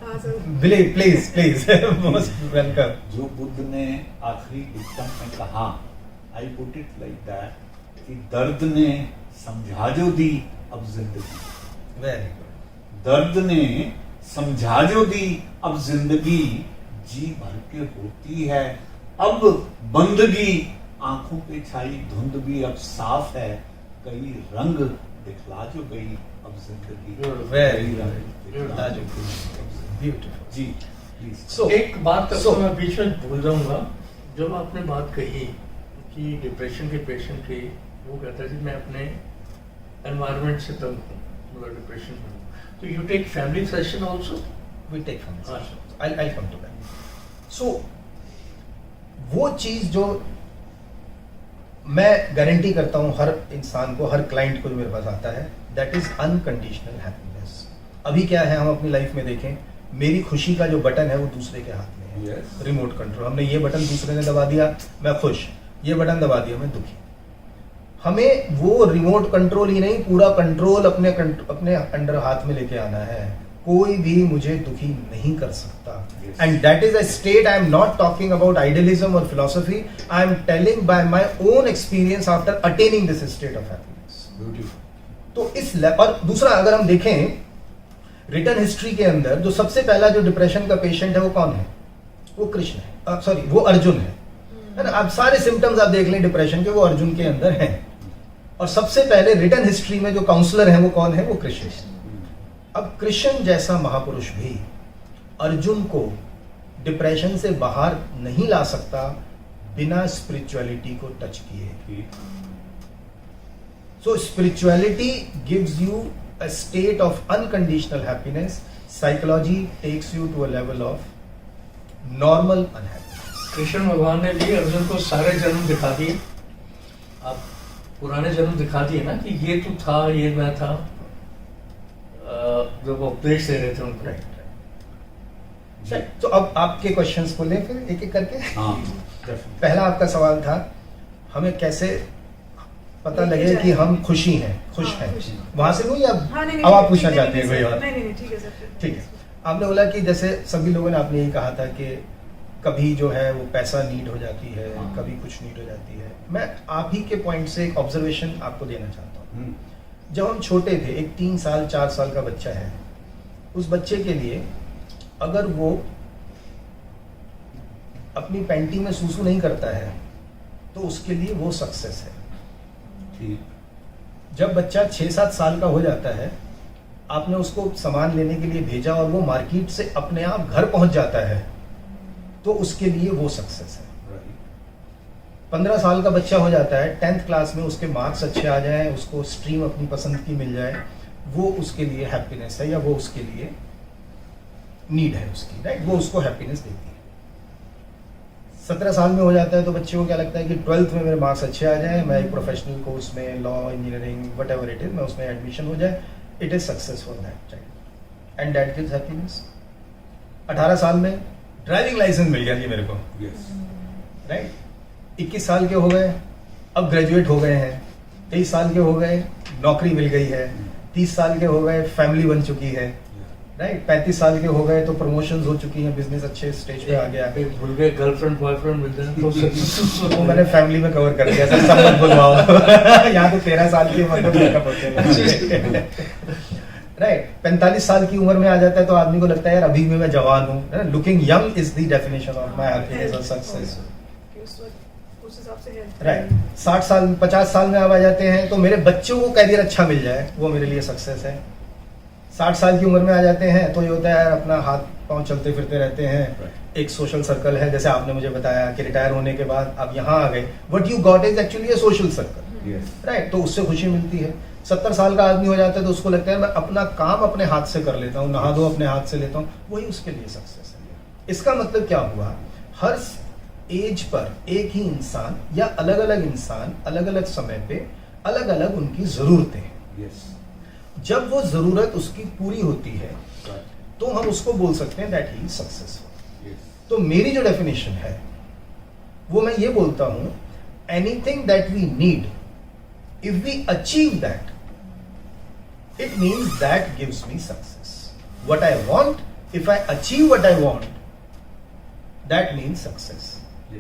Please most welcome. जो बुद्ध ने आखिरी उत्तम में कहा, I put it like that कि दर्द ने समझा जो दी अब जिंदगी. Very good. दर्द ने समझा जो दी अब जिंदगी, जी भर के होती है अब बंदगी. आंखों पे छाई धुंध भी अब साफ है, कई रंग दिखला जो गई अब जिंदगी. ब्यूटीफुल जी. So, एक बात तो मैं बीच में भूल जाऊंगा. जब आपने बात कही कि डिप्रेशन के पेशेंट की, वो कहता है कि मैं अपने एनवायरनमेंट से तंग हूँ, मतलब डिप्रेशन में हूँ. तो you take family session also? We take family session. I come to that. So वो चीज जो मैं गारंटी करता हूं हर इंसान को, हर क्लाइंट को जो मेरे पास आता है, दैट इज अनकंडीशनल हैप्पीनेस. अभी क्या है, हम अपनी लाइफ में देखें, मेरी खुशी का जो बटन है वो दूसरे के हाथ में है. Remote control. हमने ये बटन दूसरे ने दबा दिया, मैं खुश. ये बटन दबा दिया, मैं दुखी. हमें वो रिमोट कंट्रोल ही नहीं, पूरा कंट्रोल अपने अंडर हाथ में लेके आना है। कोई भी मुझे दुखी नहीं कर सकता। Yes. And that is a state, I am not talking about idealism और philosophy, I am telling by my own experience after attending this state of happiness. Beautiful. तो और दूसरा, अगर हम देखें रिटर्न हिस्ट्री के अंदर, जो सबसे पहला जो डिप्रेशन का पेशेंट है वो कौन है? वो कृष्ण है, सॉरी वो अर्जुन है ना। आप सारे सिम्टम्स आप देख लें डिप्रेशन के, वो अर्जुन के अंदर हैं। और सबसे पहले रिटर्न हिस्ट्री में जो काउंसलर है वो कौन है? वो कृष्ण। अब कृष्ण जैसा महापुरुष भी अर्जुन को डिप्रेशन से बाहर नहीं ला सकता बिना स्पिरिचुअलिटी को टच किए। So spirituality gives you a state of unconditional happiness, psychology takes you to a level of normal unhappiness. Krishna भगवान ने भी अर्जुन को सारे जन्म दिखा दिए, आप पुराने जन्म दिखा दिए ना, कि ये तू था, ये मैं था, जब वो उपदेश दे रहे थे उनको। तो अब आपके क्वेश्चंस को ले फिर एक एक करके। हाँ, पहला आपका सवाल था हमें कैसे पता लगे कि हम खुशी हैं, खुश हाँ, हैं। खुश हैं। वहां से लूँ या हाँ, नहीं, अब आप नहीं, पूछना नहीं, चाहते हैं नहीं, कोई और? नहीं, ठीक है सर। ठीक है। आपने बोला कि जैसे सभी लोगों ने, आपने यही कहा था कि कभी जो है वो पैसा नीड हो जाती है, हाँ। कभी कुछ नीड हो जाती है। मैं आप ही के पॉइंट से एक ऑब्जर्वेशन आपको देना चाहता हूँ। जब हम छोटे थे, एक 3 साल 4 साल का बच्चा है, उस बच्चे के लिए अगर वो अपनी पैंटी में सूसू नहीं करता है तो उसके लिए वो सक्सेस है। ठीक। जब बच्चा 6-7 साल का हो जाता है, आपने उसको सामान लेने के लिए भेजा और वो मार्केट से अपने आप घर पहुंच जाता है, तो उसके लिए वो सक्सेस है। 15 साल का बच्चा हो जाता है, 10th क्लास में उसके मार्क्स अच्छे आ जाएं, उसको स्ट्रीम अपनी पसंद की मिल जाए, वो उसके लिए हैप्पीनेस है, या वो उसके लिए नीड है उसकी, राइट? वो उसको हैप्पीनेस देती है। 17 साल में हो जाता है तो बच्चे को क्या लगता है कि 12th में मेरे मार्क्स अच्छे आ जाएं, मैं एक प्रोफेशनल कोर्स में, law, engineering, what ever it is, मैं उसमें एडमिशन हो जाए, it is success for that child and that gives happiness. 18 साल में ड्राइविंग लाइसेंस मिल गया जी मेरे को, राइट? 21 साल के हो गए, अब ग्रेजुएट हो गए हैं, 23 साल के हो गए, नौकरी मिल गई है, 30 साल के हो गए, फैमिली बन चुकी है, राइट? 35 साल के हो गए तो प्रमोशंस हो चुकी हैं, बिजनेस अच्छे स्टेज पे आ गया। भूल गए गर्लफ्रेंड बॉयफ्रेंड मिल जाए तो सक्सेसफुल। वो मैंने फैमिली में कवर कर दिया, सर सब मत बुलवाओ। यहाँ तो 13 साल की उम्र में ब्रेकअप होते हैं, राइट? 45 साल की उम्र में आ जाता है तो आदमी को लगता है यार अभी भी मैं जवान हूँ। Looking young is the definition of my happiness और सक्सेस, उस हिसाब से हेल्थ, राइट? 60 साल 50 साल में अब आ जाते हैं तो मेरे बच्चों को कैरियर अच्छा मिल जाए, वो मेरे लिए सक्सेस है। 60 साल की उम्र में आ जाते हैं तो ये होता है यार अपना हाथ पांव चलते फिरते रहते हैं, एक सोशल सर्कल है, जैसे आपने मुझे बताया कि रिटायर होने के बाद आप यहाँ आ गए, what you got is actually a social circle, right? तो उससे खुशी मिलती है। 70 साल का आदमी हो जाता है तो उसको लगता है मैं अपना काम अपने हाथ से कर लेता हूँ, नहा दो अपने हाथ से लेता हूँ, वही उसके लिए सक्सेस है। इसका मतलब क्या हुआ, हर एज पर एक ही इंसान या अलग अलग इंसान अलग अलग समय पे अलग अलग उनकी जरूरतें हैं। जब वो जरूरत उसकी पूरी होती है तो हम उसको बोल सकते हैं दैट ही इज सक्सेसफुल। तो मेरी जो डेफिनेशन है वो मैं ये बोलता हूं, anything that we need if we achieve that, it means that gives me success. What I want, if I achieve what I want, that means success.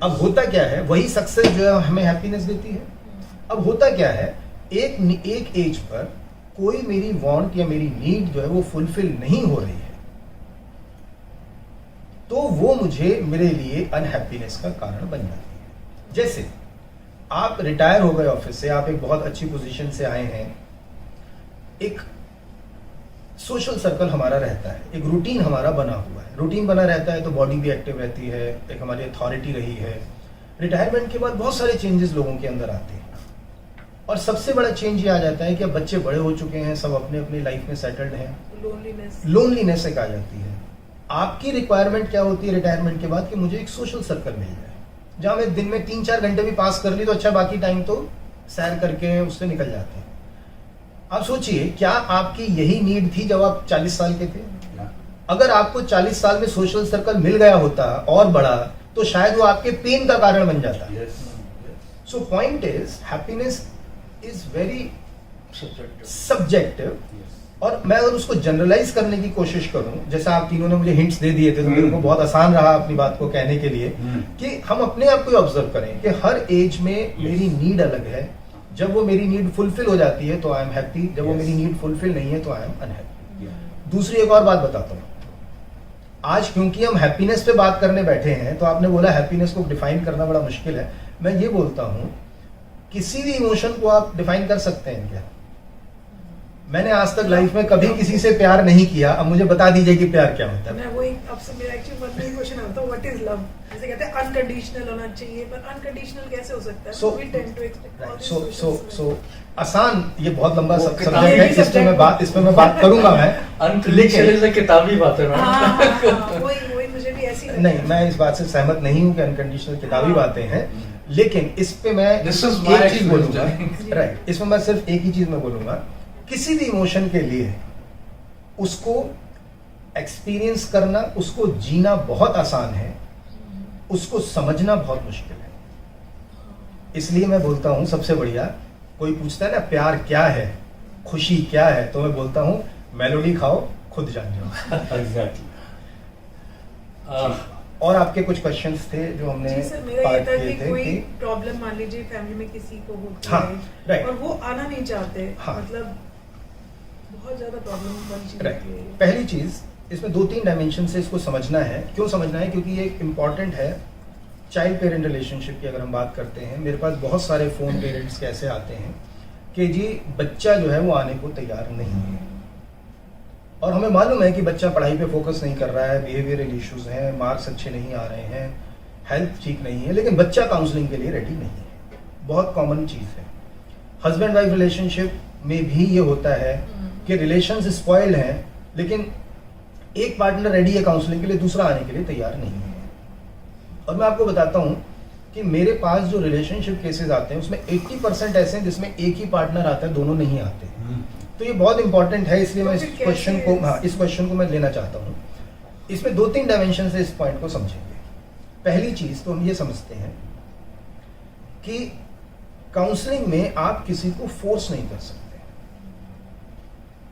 अब होता क्या है, वही सक्सेस जो है हमें हैप्पीनेस देती है। अब होता क्या है, एक एज पर कोई मेरी वांट या मेरी नीड जो है वो फुलफिल नहीं हो रही है, तो वो मुझे मेरे लिए अनहैप्पीनेस का कारण बन जाती है। जैसे आप रिटायर हो गए ऑफिस से, आप एक बहुत अच्छी पोजीशन से आए हैं, एक सोशल सर्कल हमारा रहता है, एक रूटीन हमारा बना हुआ है, रूटीन बना रहता है तो बॉडी भी एक्टिव रहती है, एक हमारी अथॉरिटी रही है। रिटायरमेंट के बाद बहुत सारे चेंजेस लोगों के अंदर आते हैं और सबसे बड़ा चेंज ये आ जाता है कि अब बच्चे बड़े हो चुके हैं, सब अपने अपनी लाइफ में सेटल्ड हैं, लोनलीनेस एक आ जाती है। आपकी रिक्वायरमेंट क्या होती है रिटायरमेंट के बाद, कि मुझे एक सोशल सर्कल मिल जाए जहां मैं दिन में 3-4 घंटे भी पास कर ली तो अच्छा, बाकी टाइम तो सैर करके उससे निकल जाते हैं। आप सोचिए, क्या आपकी यही नीड थी जब आप 40 साल के थे? अगर आपको 40 साल में सोशल सर्कल मिल गया होता और बड़ा, तो शायद वो आपके पेन का कारण बन जाता। So point is, happiness is very Subjective. Subjective, और मैं अगर उसको जनरलाइज करने की कोशिश करूं, जैसे आप तीनों ने मुझे हिंट्स दे दिए थे तो मेरे को बहुत आसान रहा अपनी बात को कहने के लिए कि हम अपने आप को ऑब्जर्व करें कि हर एज में मेरी नीड अलग है। जब वो मेरी नीड फुलफिल हो जाती है तो आई एम हैप्पी, जब वो मेरी नीड फुलफिल नहीं है तो आई एम अनहैप्पी। दूसरी एक और बात बताता हूँ, आज क्योंकि हम हैप्पीनेस पे बात करने बैठे हैं तो आपने बोला हैप्पीनेस को डिफाइन करना बड़ा मुश्किल है। मैं ये बोलता हूँ, किसी भी इमोशन को आप डिफाइन कर सकते हैं क्या? मैंने आज तक लाइफ में कभी किसी से प्यार नहीं किया, अब मुझे बता दीजिए कि प्यार क्या होता है। मैं वही आपसे मेरा एक्चुअली मन में ही क्वेश्चन आता है, व्हाट इज लव? जैसे कहते हैं अनकंडीशनल होना चाहिए, पर अनकंडीशनल कैसे हो सकता है? So- we tend to expect all these questions. so आसान, ये बहुत लंबा वो सब्जेक्ट किताबी है, इसमें मैं बात करूंगा मैं। Unconditional से किताबी बात है हाँ, वही मुझे भी ऐसी लगता नहीं, है। मैं इस बात से सहमत नहीं हूँ कि अनकंडीशनल किताबी बातें हैं, लेकिन इस पे मैं This is my एक चीज experience, बोलूंगा, राइट, इसमें मैं सिर्फ एक ही चीज मैं बोलूंगा, किसी भी इमोशन के लिए उसको एक्सपीरियंस करना, उसको जीना बहुत आसान है, उसको समझना बहुत मुश्किल है। इसलिए मैं बोलता हूं सबसे बढ़िया, कोई पूछता है ना प्यार क्या है, खुशी क्या है, तो मैं बोलता हूं मेलोडी खाओ, खुद जान जाओ। एग्जैक्टली। और आपके कुछ क्वेश्चंस थे जो हमने जी सर, मेरा ये पार्ट था किए कि थे कोई कि प्रॉब्लम मान लीजिए फैमिली में किसी को होती हाँ, है right. और वो आना नहीं चाहते, हाँ. मतलब बहुत ज्यादा प्रॉब्लम बन चुकी राइट, है। पहली चीज इसमें 2-3 डायमेंशन से इसको समझना है। क्यों समझना है? क्योंकि ये एक इम्पॉर्टेंट है चाइल्ड पेरेंट रिलेशनशिप की। अगर हम बात करते हैं, मेरे पास बहुत सारे फोन पेरेंट्स कैसे आते हैं कि जी बच्चा जो है वो आने को तैयार नहीं है, और हमें मालूम है कि बच्चा पढ़ाई पे फोकस नहीं कर रहा है, बिहेवियरल इश्यूज हैं, मार्क्स अच्छे नहीं आ रहे हैं, हेल्थ ठीक नहीं है, लेकिन बच्चा काउंसलिंग के लिए रेडी नहीं है। बहुत कॉमन चीज़ है। हस्बैंड वाइफ रिलेशनशिप में भी ये होता है कि रिलेशंस स्पॉइल्ड हैं, लेकिन एक पार्टनर रेडी है काउंसलिंग के लिए, दूसरा आने के लिए तैयार नहीं है। और मैं आपको बताता हूँ कि मेरे पास जो रिलेशनशिप केसेस आते हैं उसमें 80% ऐसे हैं जिसमें एक ही पार्टनर आता है, दोनों नहीं आते। तो ये बहुत इंपॉर्टेंट है, इसलिए तो मैं इस फिर क्वेश्चन कैसे को इस क्वेश्चन को मैं लेना चाहता हूँ। इसमें 2-3 डायमेंशन से इस पॉइंट को समझेंगे। पहली चीज तो हम ये समझते हैं कि काउंसलिंग में आप किसी को फोर्स नहीं कर सकते,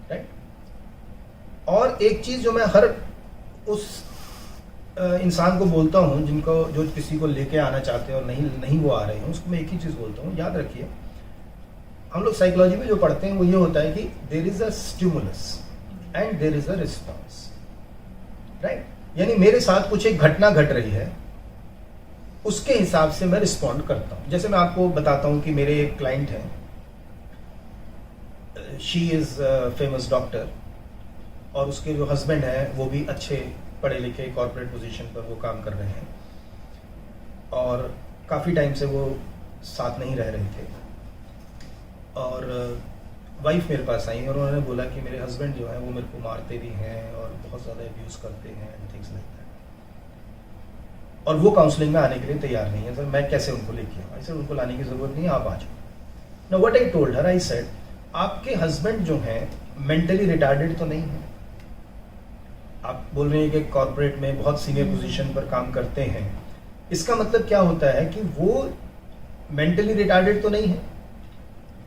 राइट। और एक चीज जो मैं हर उस इंसान को बोलता हूं जो किसी को लेके आना चाहते हैं और नहीं वो आ रहे हैं, उसको मैं एक ही चीज बोलता हूं, याद रखिए, हम लोग साइकोलॉजी में जो पढ़ते हैं वो ये होता है कि there is a stimulus and there is a response, right. यानी मेरे साथ कुछ एक घटना घट रही है, उसके हिसाब से मैं रिस्पॉन्ड करता हूं। जैसे मैं आपको बताता हूं कि मेरे एक क्लाइंट हैं, शी इज फेमस डॉक्टर, और उसके जो हस्बैंड हैं वो भी अच्छे पढ़े लिखे कॉर्पोरेट पोजीशन पर वो काम कर रहे हैं, और काफ़ी टाइम से वो साथ नहीं रह रहे थे। और वाइफ मेरे पास आई और उन्होंने बोला कि मेरे हस्बैंड जो है वो मेरे को मारते भी हैं और बहुत ज़्यादा अब्यूज़ करते हैं एंड थिंग्स लाइक दैट, और वो काउंसलिंग में आने के लिए तैयार नहीं है। सर मैं कैसे उनको लेके आऊँ? सर उनको लाने की ज़रूरत नहीं है, आप आ जाओ। Know what I told her, I said आपके हस्बैंड जो हैं मेंटली रिटार्डेड तो नहीं है। आप बोल रहे हैं कि कॉर्पोरेट में बहुत सीनियर पोजीशन पर काम करते हैं, इसका मतलब क्या होता है कि वो मेंटली रिटार्डेड तो नहीं है,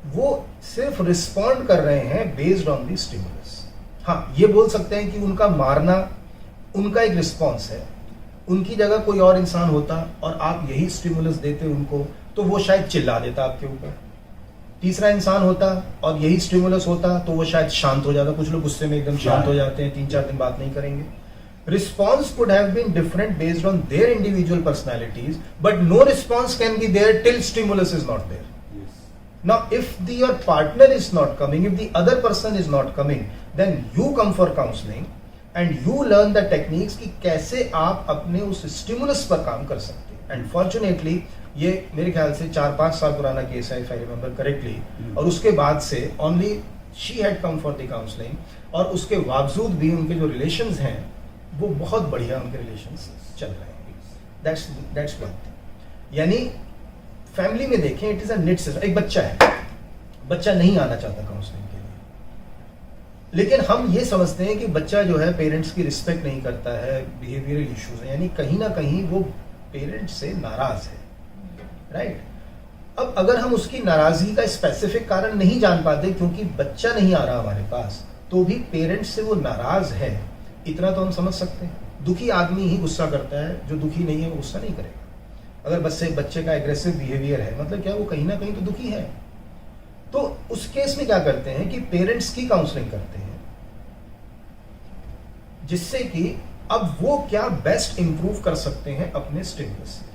वो सिर्फ रिस्पॉन्ड कर रहे हैं बेस्ड ऑन दी स्टिमुलस। हाँ, ये बोल सकते हैं कि उनका मारना उनका एक रिस्पॉन्स है, उनकी जगह कोई और इंसान होता और आप यही स्टिमुलस देते उनको तो वो शायद चिल्ला देता आपके ऊपर। तीसरा इंसान होता और यही स्टिमुलस होता तो वो शायद शांत हो जाता। कुछ लोग गुस्से में एकदम शांत हो जाते हैं, 3-4 दिन बात नहीं करेंगे। Response could have been different based on their individual personalities, but no response can be there till stimulus is not there. Yes. Now, if your partner is not coming, if the other person is not coming, then you come for counseling and you learn the techniques कि कैसे आप अपने उस stimulus पर काम कर सकते हैं। And fortunately, ये मेरे ख्याल से 4-5 साल पुराना केस है, if I remember correctly, और उसके बाद से only she had come for the counseling, और उसके बावजूद भी उनके जो रिलेशंस हैं वो बहुत बढ़िया उनके रिलेशंस चल रहे हैं। That's one thing. यानी फैमिली में देखें, it is a need system. एक बच्चा है, बच्चा नहीं आना चाहता काउंसलिंग के लिए, लेकिन हम ये समझते हैं कि बच्चा जो है पेरेंट्स की रिस्पेक्ट नहीं करता है, बिहेवियरल इश्यूज है, यानी कहीं ना कहीं वो पेरेंट्स से नाराज है, राइट। अब अगर हम उसकी नाराजगी का स्पेसिफिक कारण नहीं जान पाते क्योंकि बच्चा नहीं आ रहा हमारे पास, तो भी पेरेंट्स से वो नाराज है, इतना तो हम समझ सकते हैं। दुखी आदमी ही गुस्सा करता है, जो दुखी नहीं है वो गुस्सा नहीं करेगा। अगर बच्चे का एग्रेसिव बिहेवियर है, मतलब क्या वो कहीं ना कहीं तो दुखी है। तो उस केस में क्या करते हैं कि पेरेंट्स की काउंसलिंग करते हैं, जिससे कि अब वो क्या बेस्ट इंप्रूव कर सकते हैं अपने स्टिमुलस से।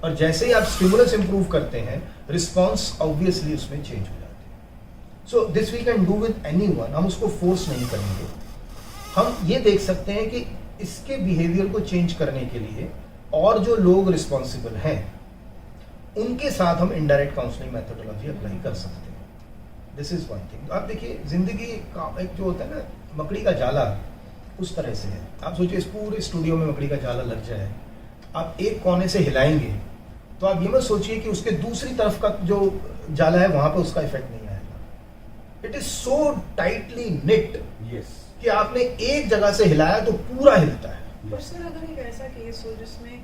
और जैसे ही आप स्टिमुलस इंप्रूव करते हैं, रिस्पॉन्स ऑब्वियसली उसमें चेंज हो जाते हैं। So this we can do with anyone, हम उसको फोर्स नहीं करेंगे। हम ये देख सकते हैं कि इसके बिहेवियर को चेंज करने के लिए और जो लोग रिस्पॉन्सिबल हैं उनके साथ हम इनडायरेक्ट काउंसलिंग मेथोडोलॉजी अप्लाई कर सकते हैं। This is one thing. आप देखिए, जिंदगी का एक जो होता है ना मकड़ी का जाला, उस तरह से है। आप सोचिए इस पूरे स्टूडियो में मकड़ी का जाला लग जाए, आप एक कोने से हिलाएंगे तो आप ये मत सोचिए कि उसके दूसरी तरफ का जो जाला है वहां पे उसका इफेक्ट नहीं आएगा। It is so tightly knit कि आपने एक जगह से हिलाया तो पूरा हिलता है। पर सर अगर एक ऐसा केस हो जिसमें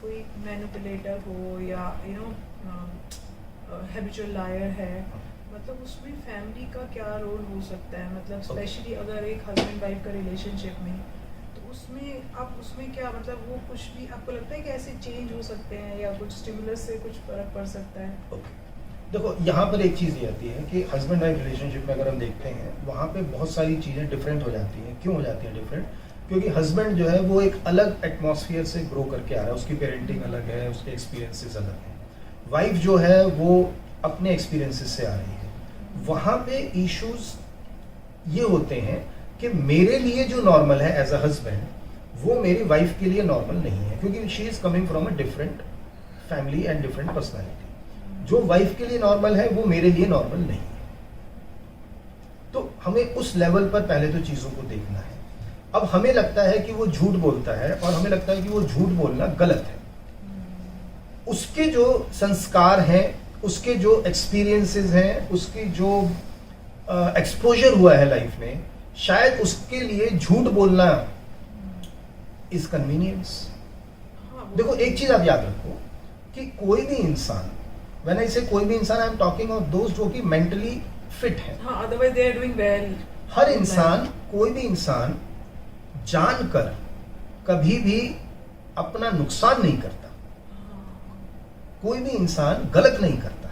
कोई मैनिपुलेटर हो या हैबिचुअल लायर है, मतलब उसमें फैमिली का क्या रोल हो सकता है? मतलब स्पेशली अगर एक हस्बैंड वाइफ का रिलेशनशिप में, तो उसमें आप उसमें क्या मतलब वो कुछ भी आपको लगता है कि ऐसे चेंज हो सकते हैं या कुछ स्टिमुलस से कुछ फर्क पड़ सकता है? देखो, यहाँ पर एक चीज़ ये आती है कि हस्बैंड वाइफ रिलेशनशिप में अगर हम देखते हैं, वहाँ पे बहुत सारी चीज़ें डिफरेंट हो जाती हैं। क्यों हो जाती हैं डिफरेंट? क्योंकि हस्बैंड जो है वो एक अलग एटमॉस्फेयर से ग्रो करके आ रहा है, उसकी पेरेंटिंग अलग है, उसके एक्सपीरियंसेस अलग हैं। वाइफ जो है वो अपने एक्सपीरियंसेस से आ रही है। वहाँ पे इश्यूज ये होते हैं कि मेरे लिए जो नॉर्मल है एज अ हस्बैंड, वो मेरी वाइफ के लिए नॉर्मल नहीं है, क्योंकि she is coming from a different family and different personality. जो वाइफ के लिए नॉर्मल है वो मेरे लिए नॉर्मल नहीं है। तो हमें उस लेवल पर पहले तो चीजों को देखना है। अब हमें लगता है कि वो झूठ बोलता है और हमें लगता है कि वो झूठ बोलना गलत है। उसके जो संस्कार हैं, उसके जो एक्सपीरियंसेस हैं, उसकी जो एक्सपोजर हुआ है लाइफ में, शायद उसके लिए झूठ बोलना इज कन्वीनियंस। देखो, एक चीज आप याद रखो कि कोई भी इंसान, व्हेन आई से कोई भी इंसान, आई एम टॉकिंग ऑफ दोस्त जो कि मेंटली फिट है। हाँ, otherwise they are doing well. हर इंसान, कोई भी इंसान जानकर कभी भी अपना नुकसान नहीं करता। कोई भी इंसान गलत नहीं करता।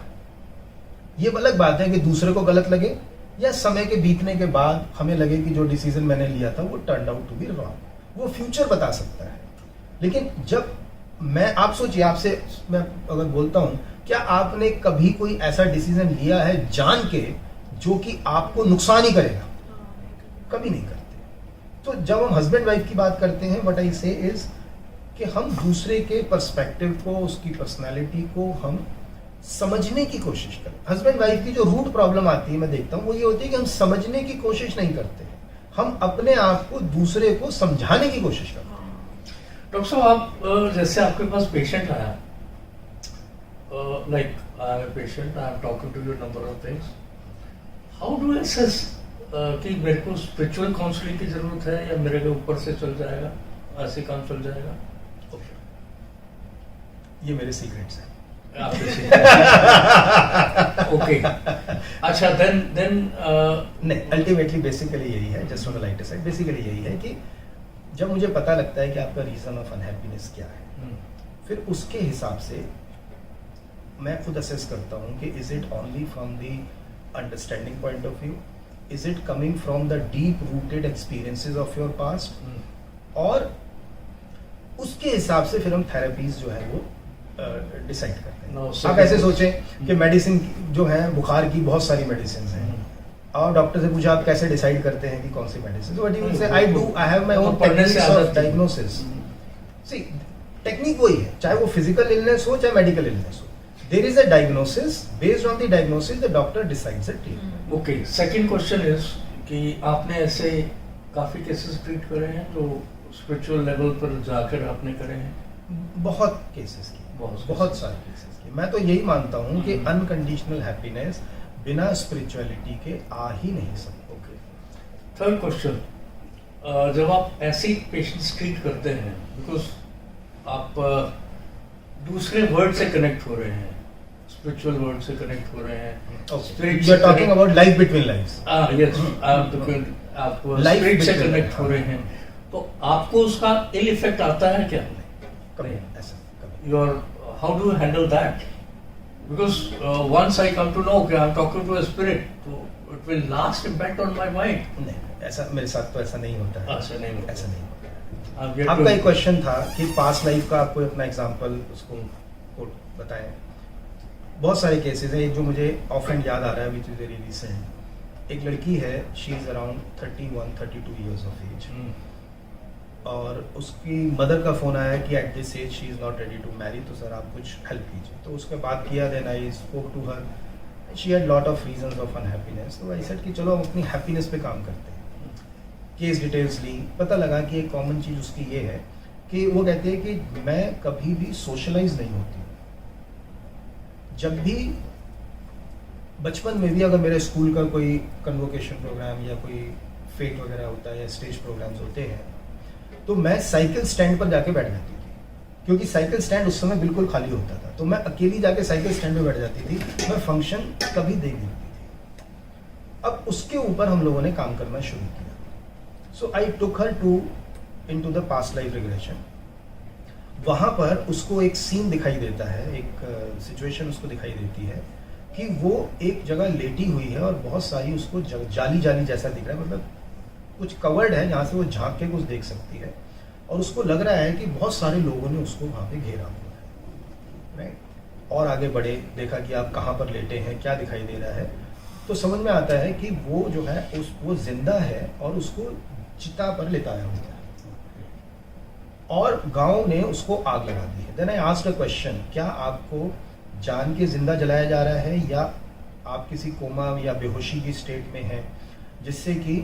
ये अलग बात है कि दूसरे को गलत लगे या समय के बीतने के बाद हमें लगे कि जो डिसीजन मैंने लिया था वो turn out to be wrong. वो फ्यूचर बता सकता है। लेकिन जब आप सोचिए, आपसे मैं अगर बोलता हूं, क्या आपने कभी कोई ऐसा डिसीजन लिया है जान के जो कि आपको नुकसान ही करेगा? कभी नहीं करते। तो जब हम हस्बैंड वाइफ की बात करते हैं, व्हाट आई से इज कि हम दूसरे के पर्सपेक्टिव को, उसकी पर्सनालिटी को हम समझने की कोशिश करें। हस्बैंड वाइफ की जो रूट प्रॉब्लम आती है, मैं देखता हूँ, वो ये होती है कि हम समझने की कोशिश नहीं करते, हम अपने आप को दूसरे को समझाने की कोशिश करते हैं। डॉक्टर साहब, आप जैसे आपके पास पेशेंट आया, like I am a patient, I am talking to you number of things, how do I assess कि मेरे को स्पिरिचुअल काउंसलिंग की जरूरत है या मेरे के ऊपर से चल जाएगा, ऐसे काम चल जाएगा? ये मेरे सीक्रेट्स हैं। ओके, अच्छा, देन नहीं, अल्टीमेटली बेसिकली यही है, just on the lighter side, basically यही है कि जब मुझे पता लगता है कि आपका रीजन ऑफ अनहैप्पीनेस क्या है, फिर उसके हिसाब से मैं खुद असेस करता हूँ कि is it only from the understanding point of view, is it coming from the deep rooted experiences of your past, और उसके हिसाब से फिर हम थेरेपीज जो है वो डिसाइड करते हैं। आप ऐसे सोचें कि मेडिसिन जो है, बुखार की बहुत सारी मेडिसिन हैं, और डॉक्टर से पूछा आप कैसे डिसाइड करते हैं कि कौन सी मेडिसिन, तो what you will say, I have my own techniques of diagnosis. See, technique वही है, चाहे वो फिजिकल इलनेस हो चाहे मेडिकल इलनेस हो, there is a diagnosis, based on the diagnosis the doctor decides a treatment. Okay, second question is कि आपने ऐसे काफी केसेस ट्रीट करे हैं जो स्पिरिचुअल लेवल पर जाकर आपने करे हैं? बहुत केसेस की, बहुत सारे केसेस की। मैं तो यही मानता हूँ कि अनकंडीशनल हैप्पीनेस बिना स्पिरिचुअलिटी के आ ही नहीं सकती। ओके, थर्ड क्वेश्चन, जब आप ऐसे पेशेंट्स ट्रीट करते हैं, बिकॉज आप दूसरे वर्ड से कनेक्ट हो रहे हैं, स्पिरिचुअल वर्ल्ड से कनेक्ट हो रहे हैं। Okay. You are talking about life between lives. Yes, आप Life स्पिरिट से between कनेक्ट lives. हो रहे हैं, तो आपको उसका इल इफेक्ट आता है क्या? कभी ऐसा कभी Your how do you handle that? Because once I come to know that I'm talking to a spirit, so it will last impact on my mind. नहीं, ऐसा मेरे साथ तो ऐसा नहीं होता है। ऐसा नहीं होता। ऐसा नहीं होता है। I'm yet आपका to- एक क्वेश्चन था कि पास्ट लाइफ का आप कोई अपना एग्जांपल उसको कोट बताएं। बहुत सारे केसेस हैं। एक जो मुझे ऑफन याद आ रहा है विच इज वेरी रिसेंट, एक लड़की है, she is around 31-32 years of age, hmm, और उसकी मदर का फ़ोन आया कि at this age she is not ready to marry, तो सर आप कुछ हेल्प कीजिए। तो उसके बाद किया, then I spoke to her, she had lot of reasons of unhappiness. तो आई सेड कि चलो हम अपनी हैप्पीनेस पे काम करते हैं। केस डिटेल्स ली, पता लगा कि एक कॉमन चीज़ उसकी ये है कि वो कहती है कि मैं कभी भी सोशलाइज नहीं होती। जब भी बचपन में भी अगर मेरे स्कूल का कोई कन्वोकेशन प्रोग्राम या कोई फेट वगैरह होता है या स्टेज प्रोग्राम्स होते हैं, तो मैं साइकिल स्टैंड पर जाके बैठ जाती थी, क्योंकि साइकिल स्टैंड उस समय बिल्कुल खाली होता था। तो मैं अकेली जाके साइकिल स्टैंड पे बैठ जाती थी, मैं फंक्शन कभी देख नहीं थी। अब उसके ऊपर हम लोगों ने काम करना शुरू किया। So I took her to into the past life regression. वहां पर उसको एक सीन दिखाई देता है, एक सिचुएशन उसको दिखाई देती है कि वो एक जगह लेटी हुई है और बहुत सारी उसको जाली जाली जैसा दिख रहा है, मतलब कुछ कवर्ड है जहाँ से वो झांक के कुछ देख सकती है, और उसको लग रहा है कि बहुत सारे लोगों ने उसको वहाँ पे घेरा हुआ है, राइट। और आगे बढ़े, देखा कि आप कहाँ पर लेटे हैं, क्या दिखाई दे रहा है, तो समझ में आता है कि वो जो है वो जिंदा है और उसको चिता पर लिटाया हुआ है, और गांव ने उसको आग लगा दी है। Then I asked a question, क्या आपको जान के जिंदा जलाया जा रहा है या आप किसी कोमा या बेहोशी की स्टेट में हैं, जिससे कि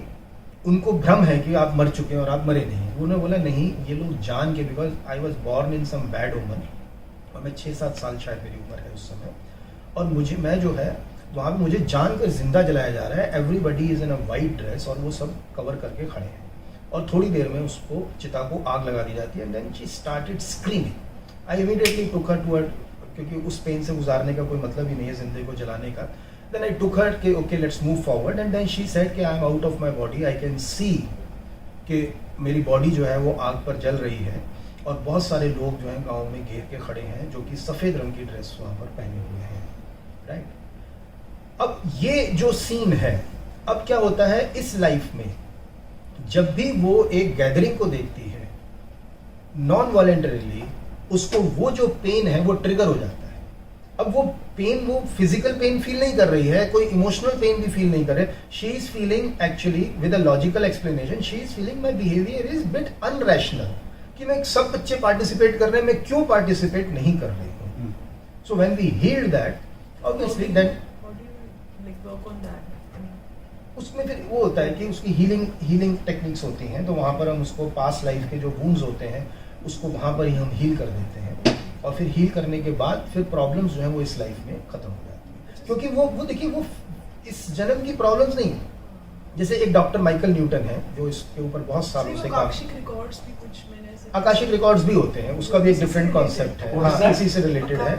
उनको भ्रम है कि आप मर चुके हैं और आप मरे नहीं। उन्होंने बोला नहीं, ये लोग जान के, because I was born in some bad उमर, और मैं 6-7 साल शायद मेरी उम्र है उस समय, और मैं जो है वहाँ पे मुझे जान कर जिंदा जलाया जा रहा है। Everybody is in a white dress, और वो सब कवर करके खड़े हैं, और थोड़ी देर में उसको चिता को आग लगा दी जाती है। And then she started screaming. I immediately took her to, क्योंकि उस पेन से गुजारने का कोई मतलब ही नहीं है जिंदगी को जलाने का। देन आई टुक हर के okay let's move forward, and then she said कि I am out of my body, I can see कि मेरी बॉडी जो है वो आग पर जल रही है, और बहुत सारे लोग जो हैं गांव में घेर के खड़े हैं, जो कि सफ़ेद रंग की ड्रेस वहाँ पर पहने हुए हैं, राइट। अब ये जो सीन है, अब क्या होता है इस लाइफ में, जब भी वो एक गैदरिंग को देखती है, नॉन वॉलेंटरीली उसको वो जो पेन है वो ट्रिगर हो जाता है। अब वो पेन, वो फिजिकल पेन फील नहीं कर रही है, कोई इमोशनल पेन भी फील नहीं कर रहे, she is feeling actually with a logical explanation, she is feeling my behaviour is bit unrational, कि मैं सब बच्चे पार्टिसिपेट कर रहे हैं, मैं क्यों पार्टिसिपेट नहीं कर रही हूँ। So when we heal that, obviously that, How do you like work on that? I mean, उसमें फिर वो होता है कि उसकी हीलिंग टेक्निक्स होती हैं, तो वहाँ पर हम उसको पास्ट लाइफ के जो वुंड्स होते हैं उसको वहाँ पर ही हम हील कर देते हैं, और फिर हील करने के बाद फिर प्रॉब्लम्स जो है वो इस लाइफ में खत्म हो जाती है, क्योंकि वो देखिए वो इस जन्म की प्रॉब्लम्स नहीं है। जैसे एक डॉक्टर माइकल न्यूटन है जो इसके ऊपर बहुत सालों से काम, आकाशिक रिकॉर्ड्स भी कुछ मैंने ऐसे आकाशिक रिकॉर्ड्स भी होते हैं, उसका भी एक डिफरेंट कॉन्सेप्ट है, हाँ, इसी से रिलेटेड है।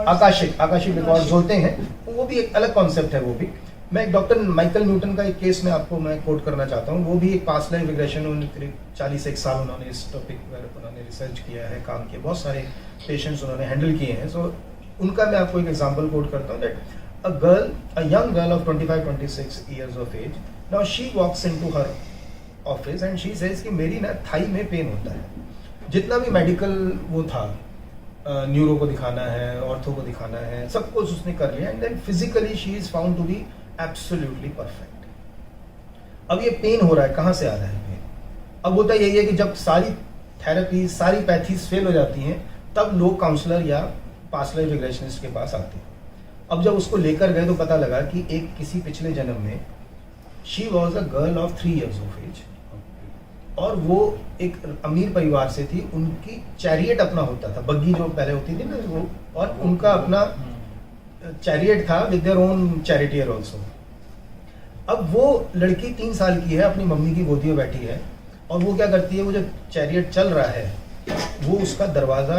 आकाशिक रिकॉर्ड्स होते हैं, वो भी एक अलग कॉन्सेप्ट है। वो भी मैं एक डॉक्टर माइकल न्यूटन का एक केस में आपको मैं कोट करना चाहता हूँ। वो भी एक पास्ट लाइफ रिग्रेशन, करीब 41 साल उन्होंने इस टॉपिक पर उन्होंने रिसर्च किया है, काम किया, बहुत सारे पेशेंट्स उन्होंने हैंडल किए हैं। सो उनका मैं आपको एक एग्जांपल कोट करता हूँ, that a young girl of 25-26 years of age, now she walks into her office and she says कि मेरी ना थाई में पेन होता है। जितना भी मेडिकल वो था, न्यूरो को दिखाना है, ऑर्थो को दिखाना है, सब कुछ उसने कर लिया, and then physically she is found to be absolutely perfect. अब ये पेन हो रहा है, कहाँ से आ रहा है पेन? अब होता यही है कि जब सारी थेरेपी, सारी पैथीज फेल हो जाती हैं, तब लोग काउंसलर या पास्ट लाइफ रिग्रेशनिस्ट के पास आते हैं। अब जब उसको लेकर गए तो पता लगा कि एक किसी पिछले जन्म में she was a girl of 3 years of age, और वो एक अमीर परिवार से थी, उनकी चैरियट अपना होता था, बग्गी जो पहले होती थी ना वो, और उनका अपना चैरियट था with their own charioteer also. अब वो लड़की 3 साल की है, अपनी मम्मी की गोदी में बैठी है, और वो क्या करती है, वो जब चैरियट चल रहा है वो उसका दरवाज़ा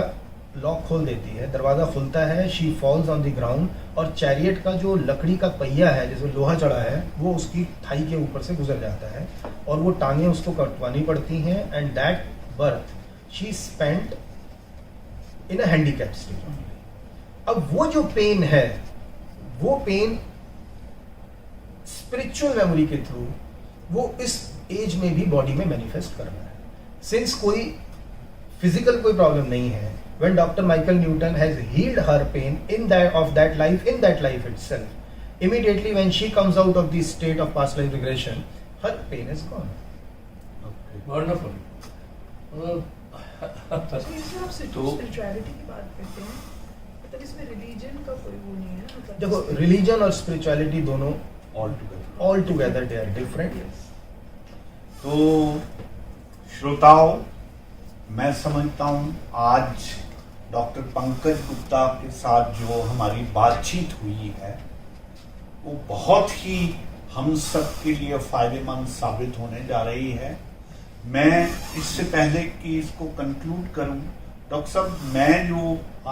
लॉक खोल देती है, दरवाज़ा खुलता है, she falls on the ground, और चैरियट का जो लकड़ी का पहिया है जिसमें लोहा चढ़ा है वो उसकी थाई के ऊपर से गुजर जाता है और वो टांगें उसको कटवानी पड़ती हैं, and that birth she spent in a handicap stage. अब वो जो पेन है, वो पेन स्पिरिचुअल मेमोरी के थ्रू वो इस एज में भी बॉडी में मैनिफेस्ट कर रहा है। सिंस कोई फिजिकल कोई प्रॉब्लम नहीं है, when Dr. Michael Newton has healed her pain in that life itself, immediately when she comes out of the state of past life regression, her pain is gone. Wonderful. तो इसमें आप spirituality की बात करते हैं, मतलब इसमें रिलीजन का कोई वो नहीं है ना, मतलब देखो, रिलीजन और स्पिरिचुअलिटी दोनों all together they are different. तो श्रोताओं, मैं समझता हूं आज डॉक्टर पंकज गुप्ता के साथ जो हमारी बातचीत हुई है वो बहुत ही हम सब के लिए फायदेमंद साबित होने जा रही है। मैं इससे पहले कि इसको कंक्लूड करूं, डॉक्टर साहब, मैं जो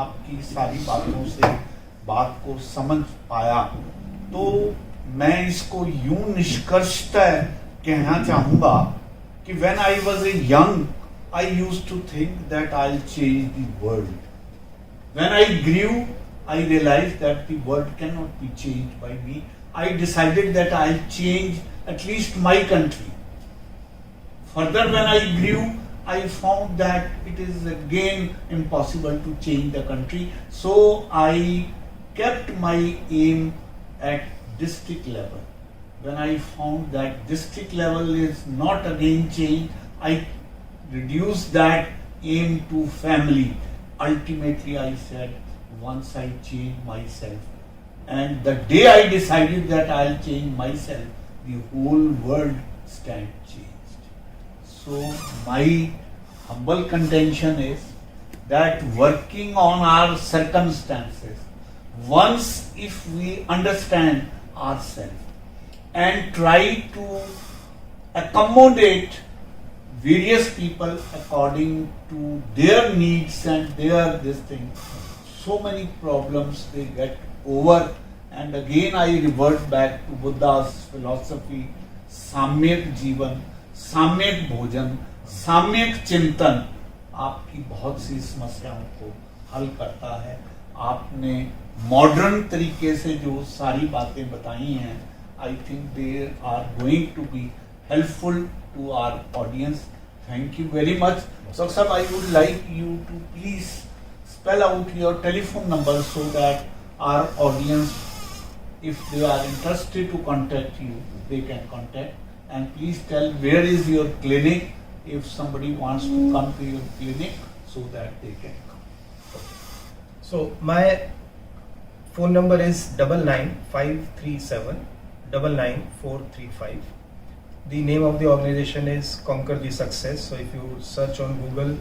आपकी सारी बातों से बात को समझ पाया, तो मैं इसको यूं निष्कर्षतः कहना चाहूंगा कि when I was a young, I used to think that I'll change the world. When I grew, I realized that the world cannot be changed by me. I decided that I'll change at least my country. Further, when I grew, I found that it is again impossible to change the country. So I kept my aim at district level. When I found that district level is not again changed, I reduced that aim to family. Ultimately, I said, once I change myself, and the day I decided that I'll change myself, the whole world stand changed. So my humble contention is that working on our circumstances, once if we understand ourselves and try to accommodate various people according to their needs and their this thing, so many problems they get over. And again I revert back to Buddha's philosophy, साम्यक जीवन, साम्यक भोजन, साम्यक चिंतन आपकी बहुत सी समस्याओं को हल करता है। आपने मॉडर्न तरीके से जो सारी बातें बताई हैं, I think they are going to be helpful to our audience. Thank you very much. Dr. Sahab, I would like you to please spell out your telephone number so that our audience, if they are interested to contact you, they can contact. And please tell where is your clinic if somebody wants to come to your clinic so that they can come. So my phone number is 99537 99435. The name of the organization is Conquer the Success. So if you search on Google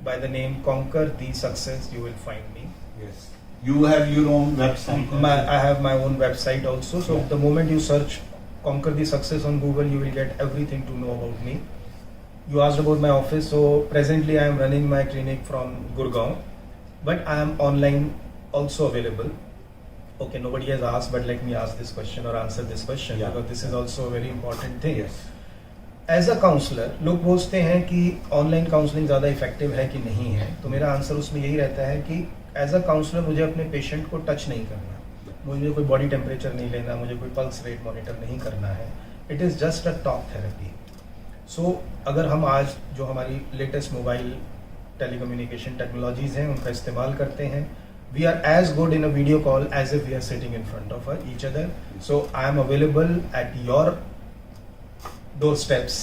by the name Conquer the Success, you will find me. Yes. You have your own website. I have my own website also. So the moment you search Conquer the Success on Google, you will get everything to know about me. You asked about my office. So presently I am running my clinic from Gurgaon, but I am online also available. Okay, nobody has asked, but let me ask this question or answer this question, because this is also a very important thing. Yes. As a counsellor लोग पूछते हैं कि online counselling ज़्यादा effective है कि नहीं है, तो मेरा आंसर उसमें यही रहता है कि एज अ काउंसलर मुझे अपने पेशेंट को टच नहीं करना, मुझे कोई बॉडी टेम्परेचर नहीं लेना, मुझे कोई पल्स रेट मॉनिटर नहीं करना है. It is just a talk therapy. So अगर हम आज जो हमारी लेटेस्ट मोबाइल टेलीकम्युनिकेशन टेक्नोलॉजीज़ हैं उनका इस्तेमाल करते हैं, we are as good in a video call as if we are sitting in front of each other. So I am available at your doorsteps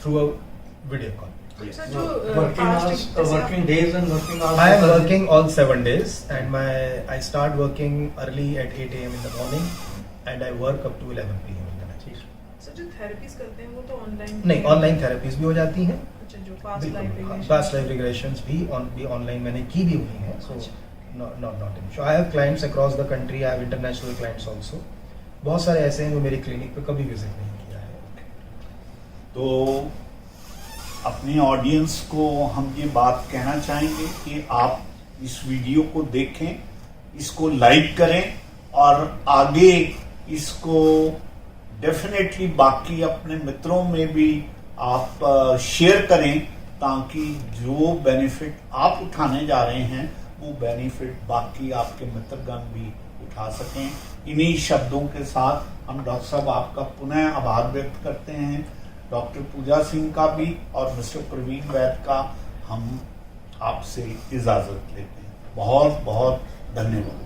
through a video call. Sir जो working days and working hours. I am working all 7 days, and I start working early at 8 a.m. in the morning and I work up to 11 p.m. in the night. Sir जो therapies करते हैं वो तो online नहीं, online therapies भी हो जाती हैं. अच्छा, जो पास्ट लाइफ रिग्रेशंस भी ऑनलाइन मैंने की भी हुई हैं. सो not an issue. I have clients across the country. I have international clients also. बहुत सारे ऐसे हैं जो मेरी क्लिनिक पे कभी विजिट नहीं किया है. तो अपनी ऑडियंस को हम ये बात कहना चाहेंगे कि आप इस वीडियो को देखें, इसको लाइक करें और आगे इसको डेफिनेटली बाकी अपने मित्रों में भी आप शेयर करें, ताकि जो बेनिफिट आप उठाने जा रहे हैं वो बेनिफिट बाकी आपके मित्रगण भी उठा सकें। इन्हीं शब्दों के साथ हम डॉक्टर साहब आपका पुनः आभार व्यक्त करते हैं, डॉक्टर पूजा सिंह का भी और मिस्टर प्रवीण वैद का हम आपसे इजाजत लेते हैं। बहुत बहुत धन्यवाद।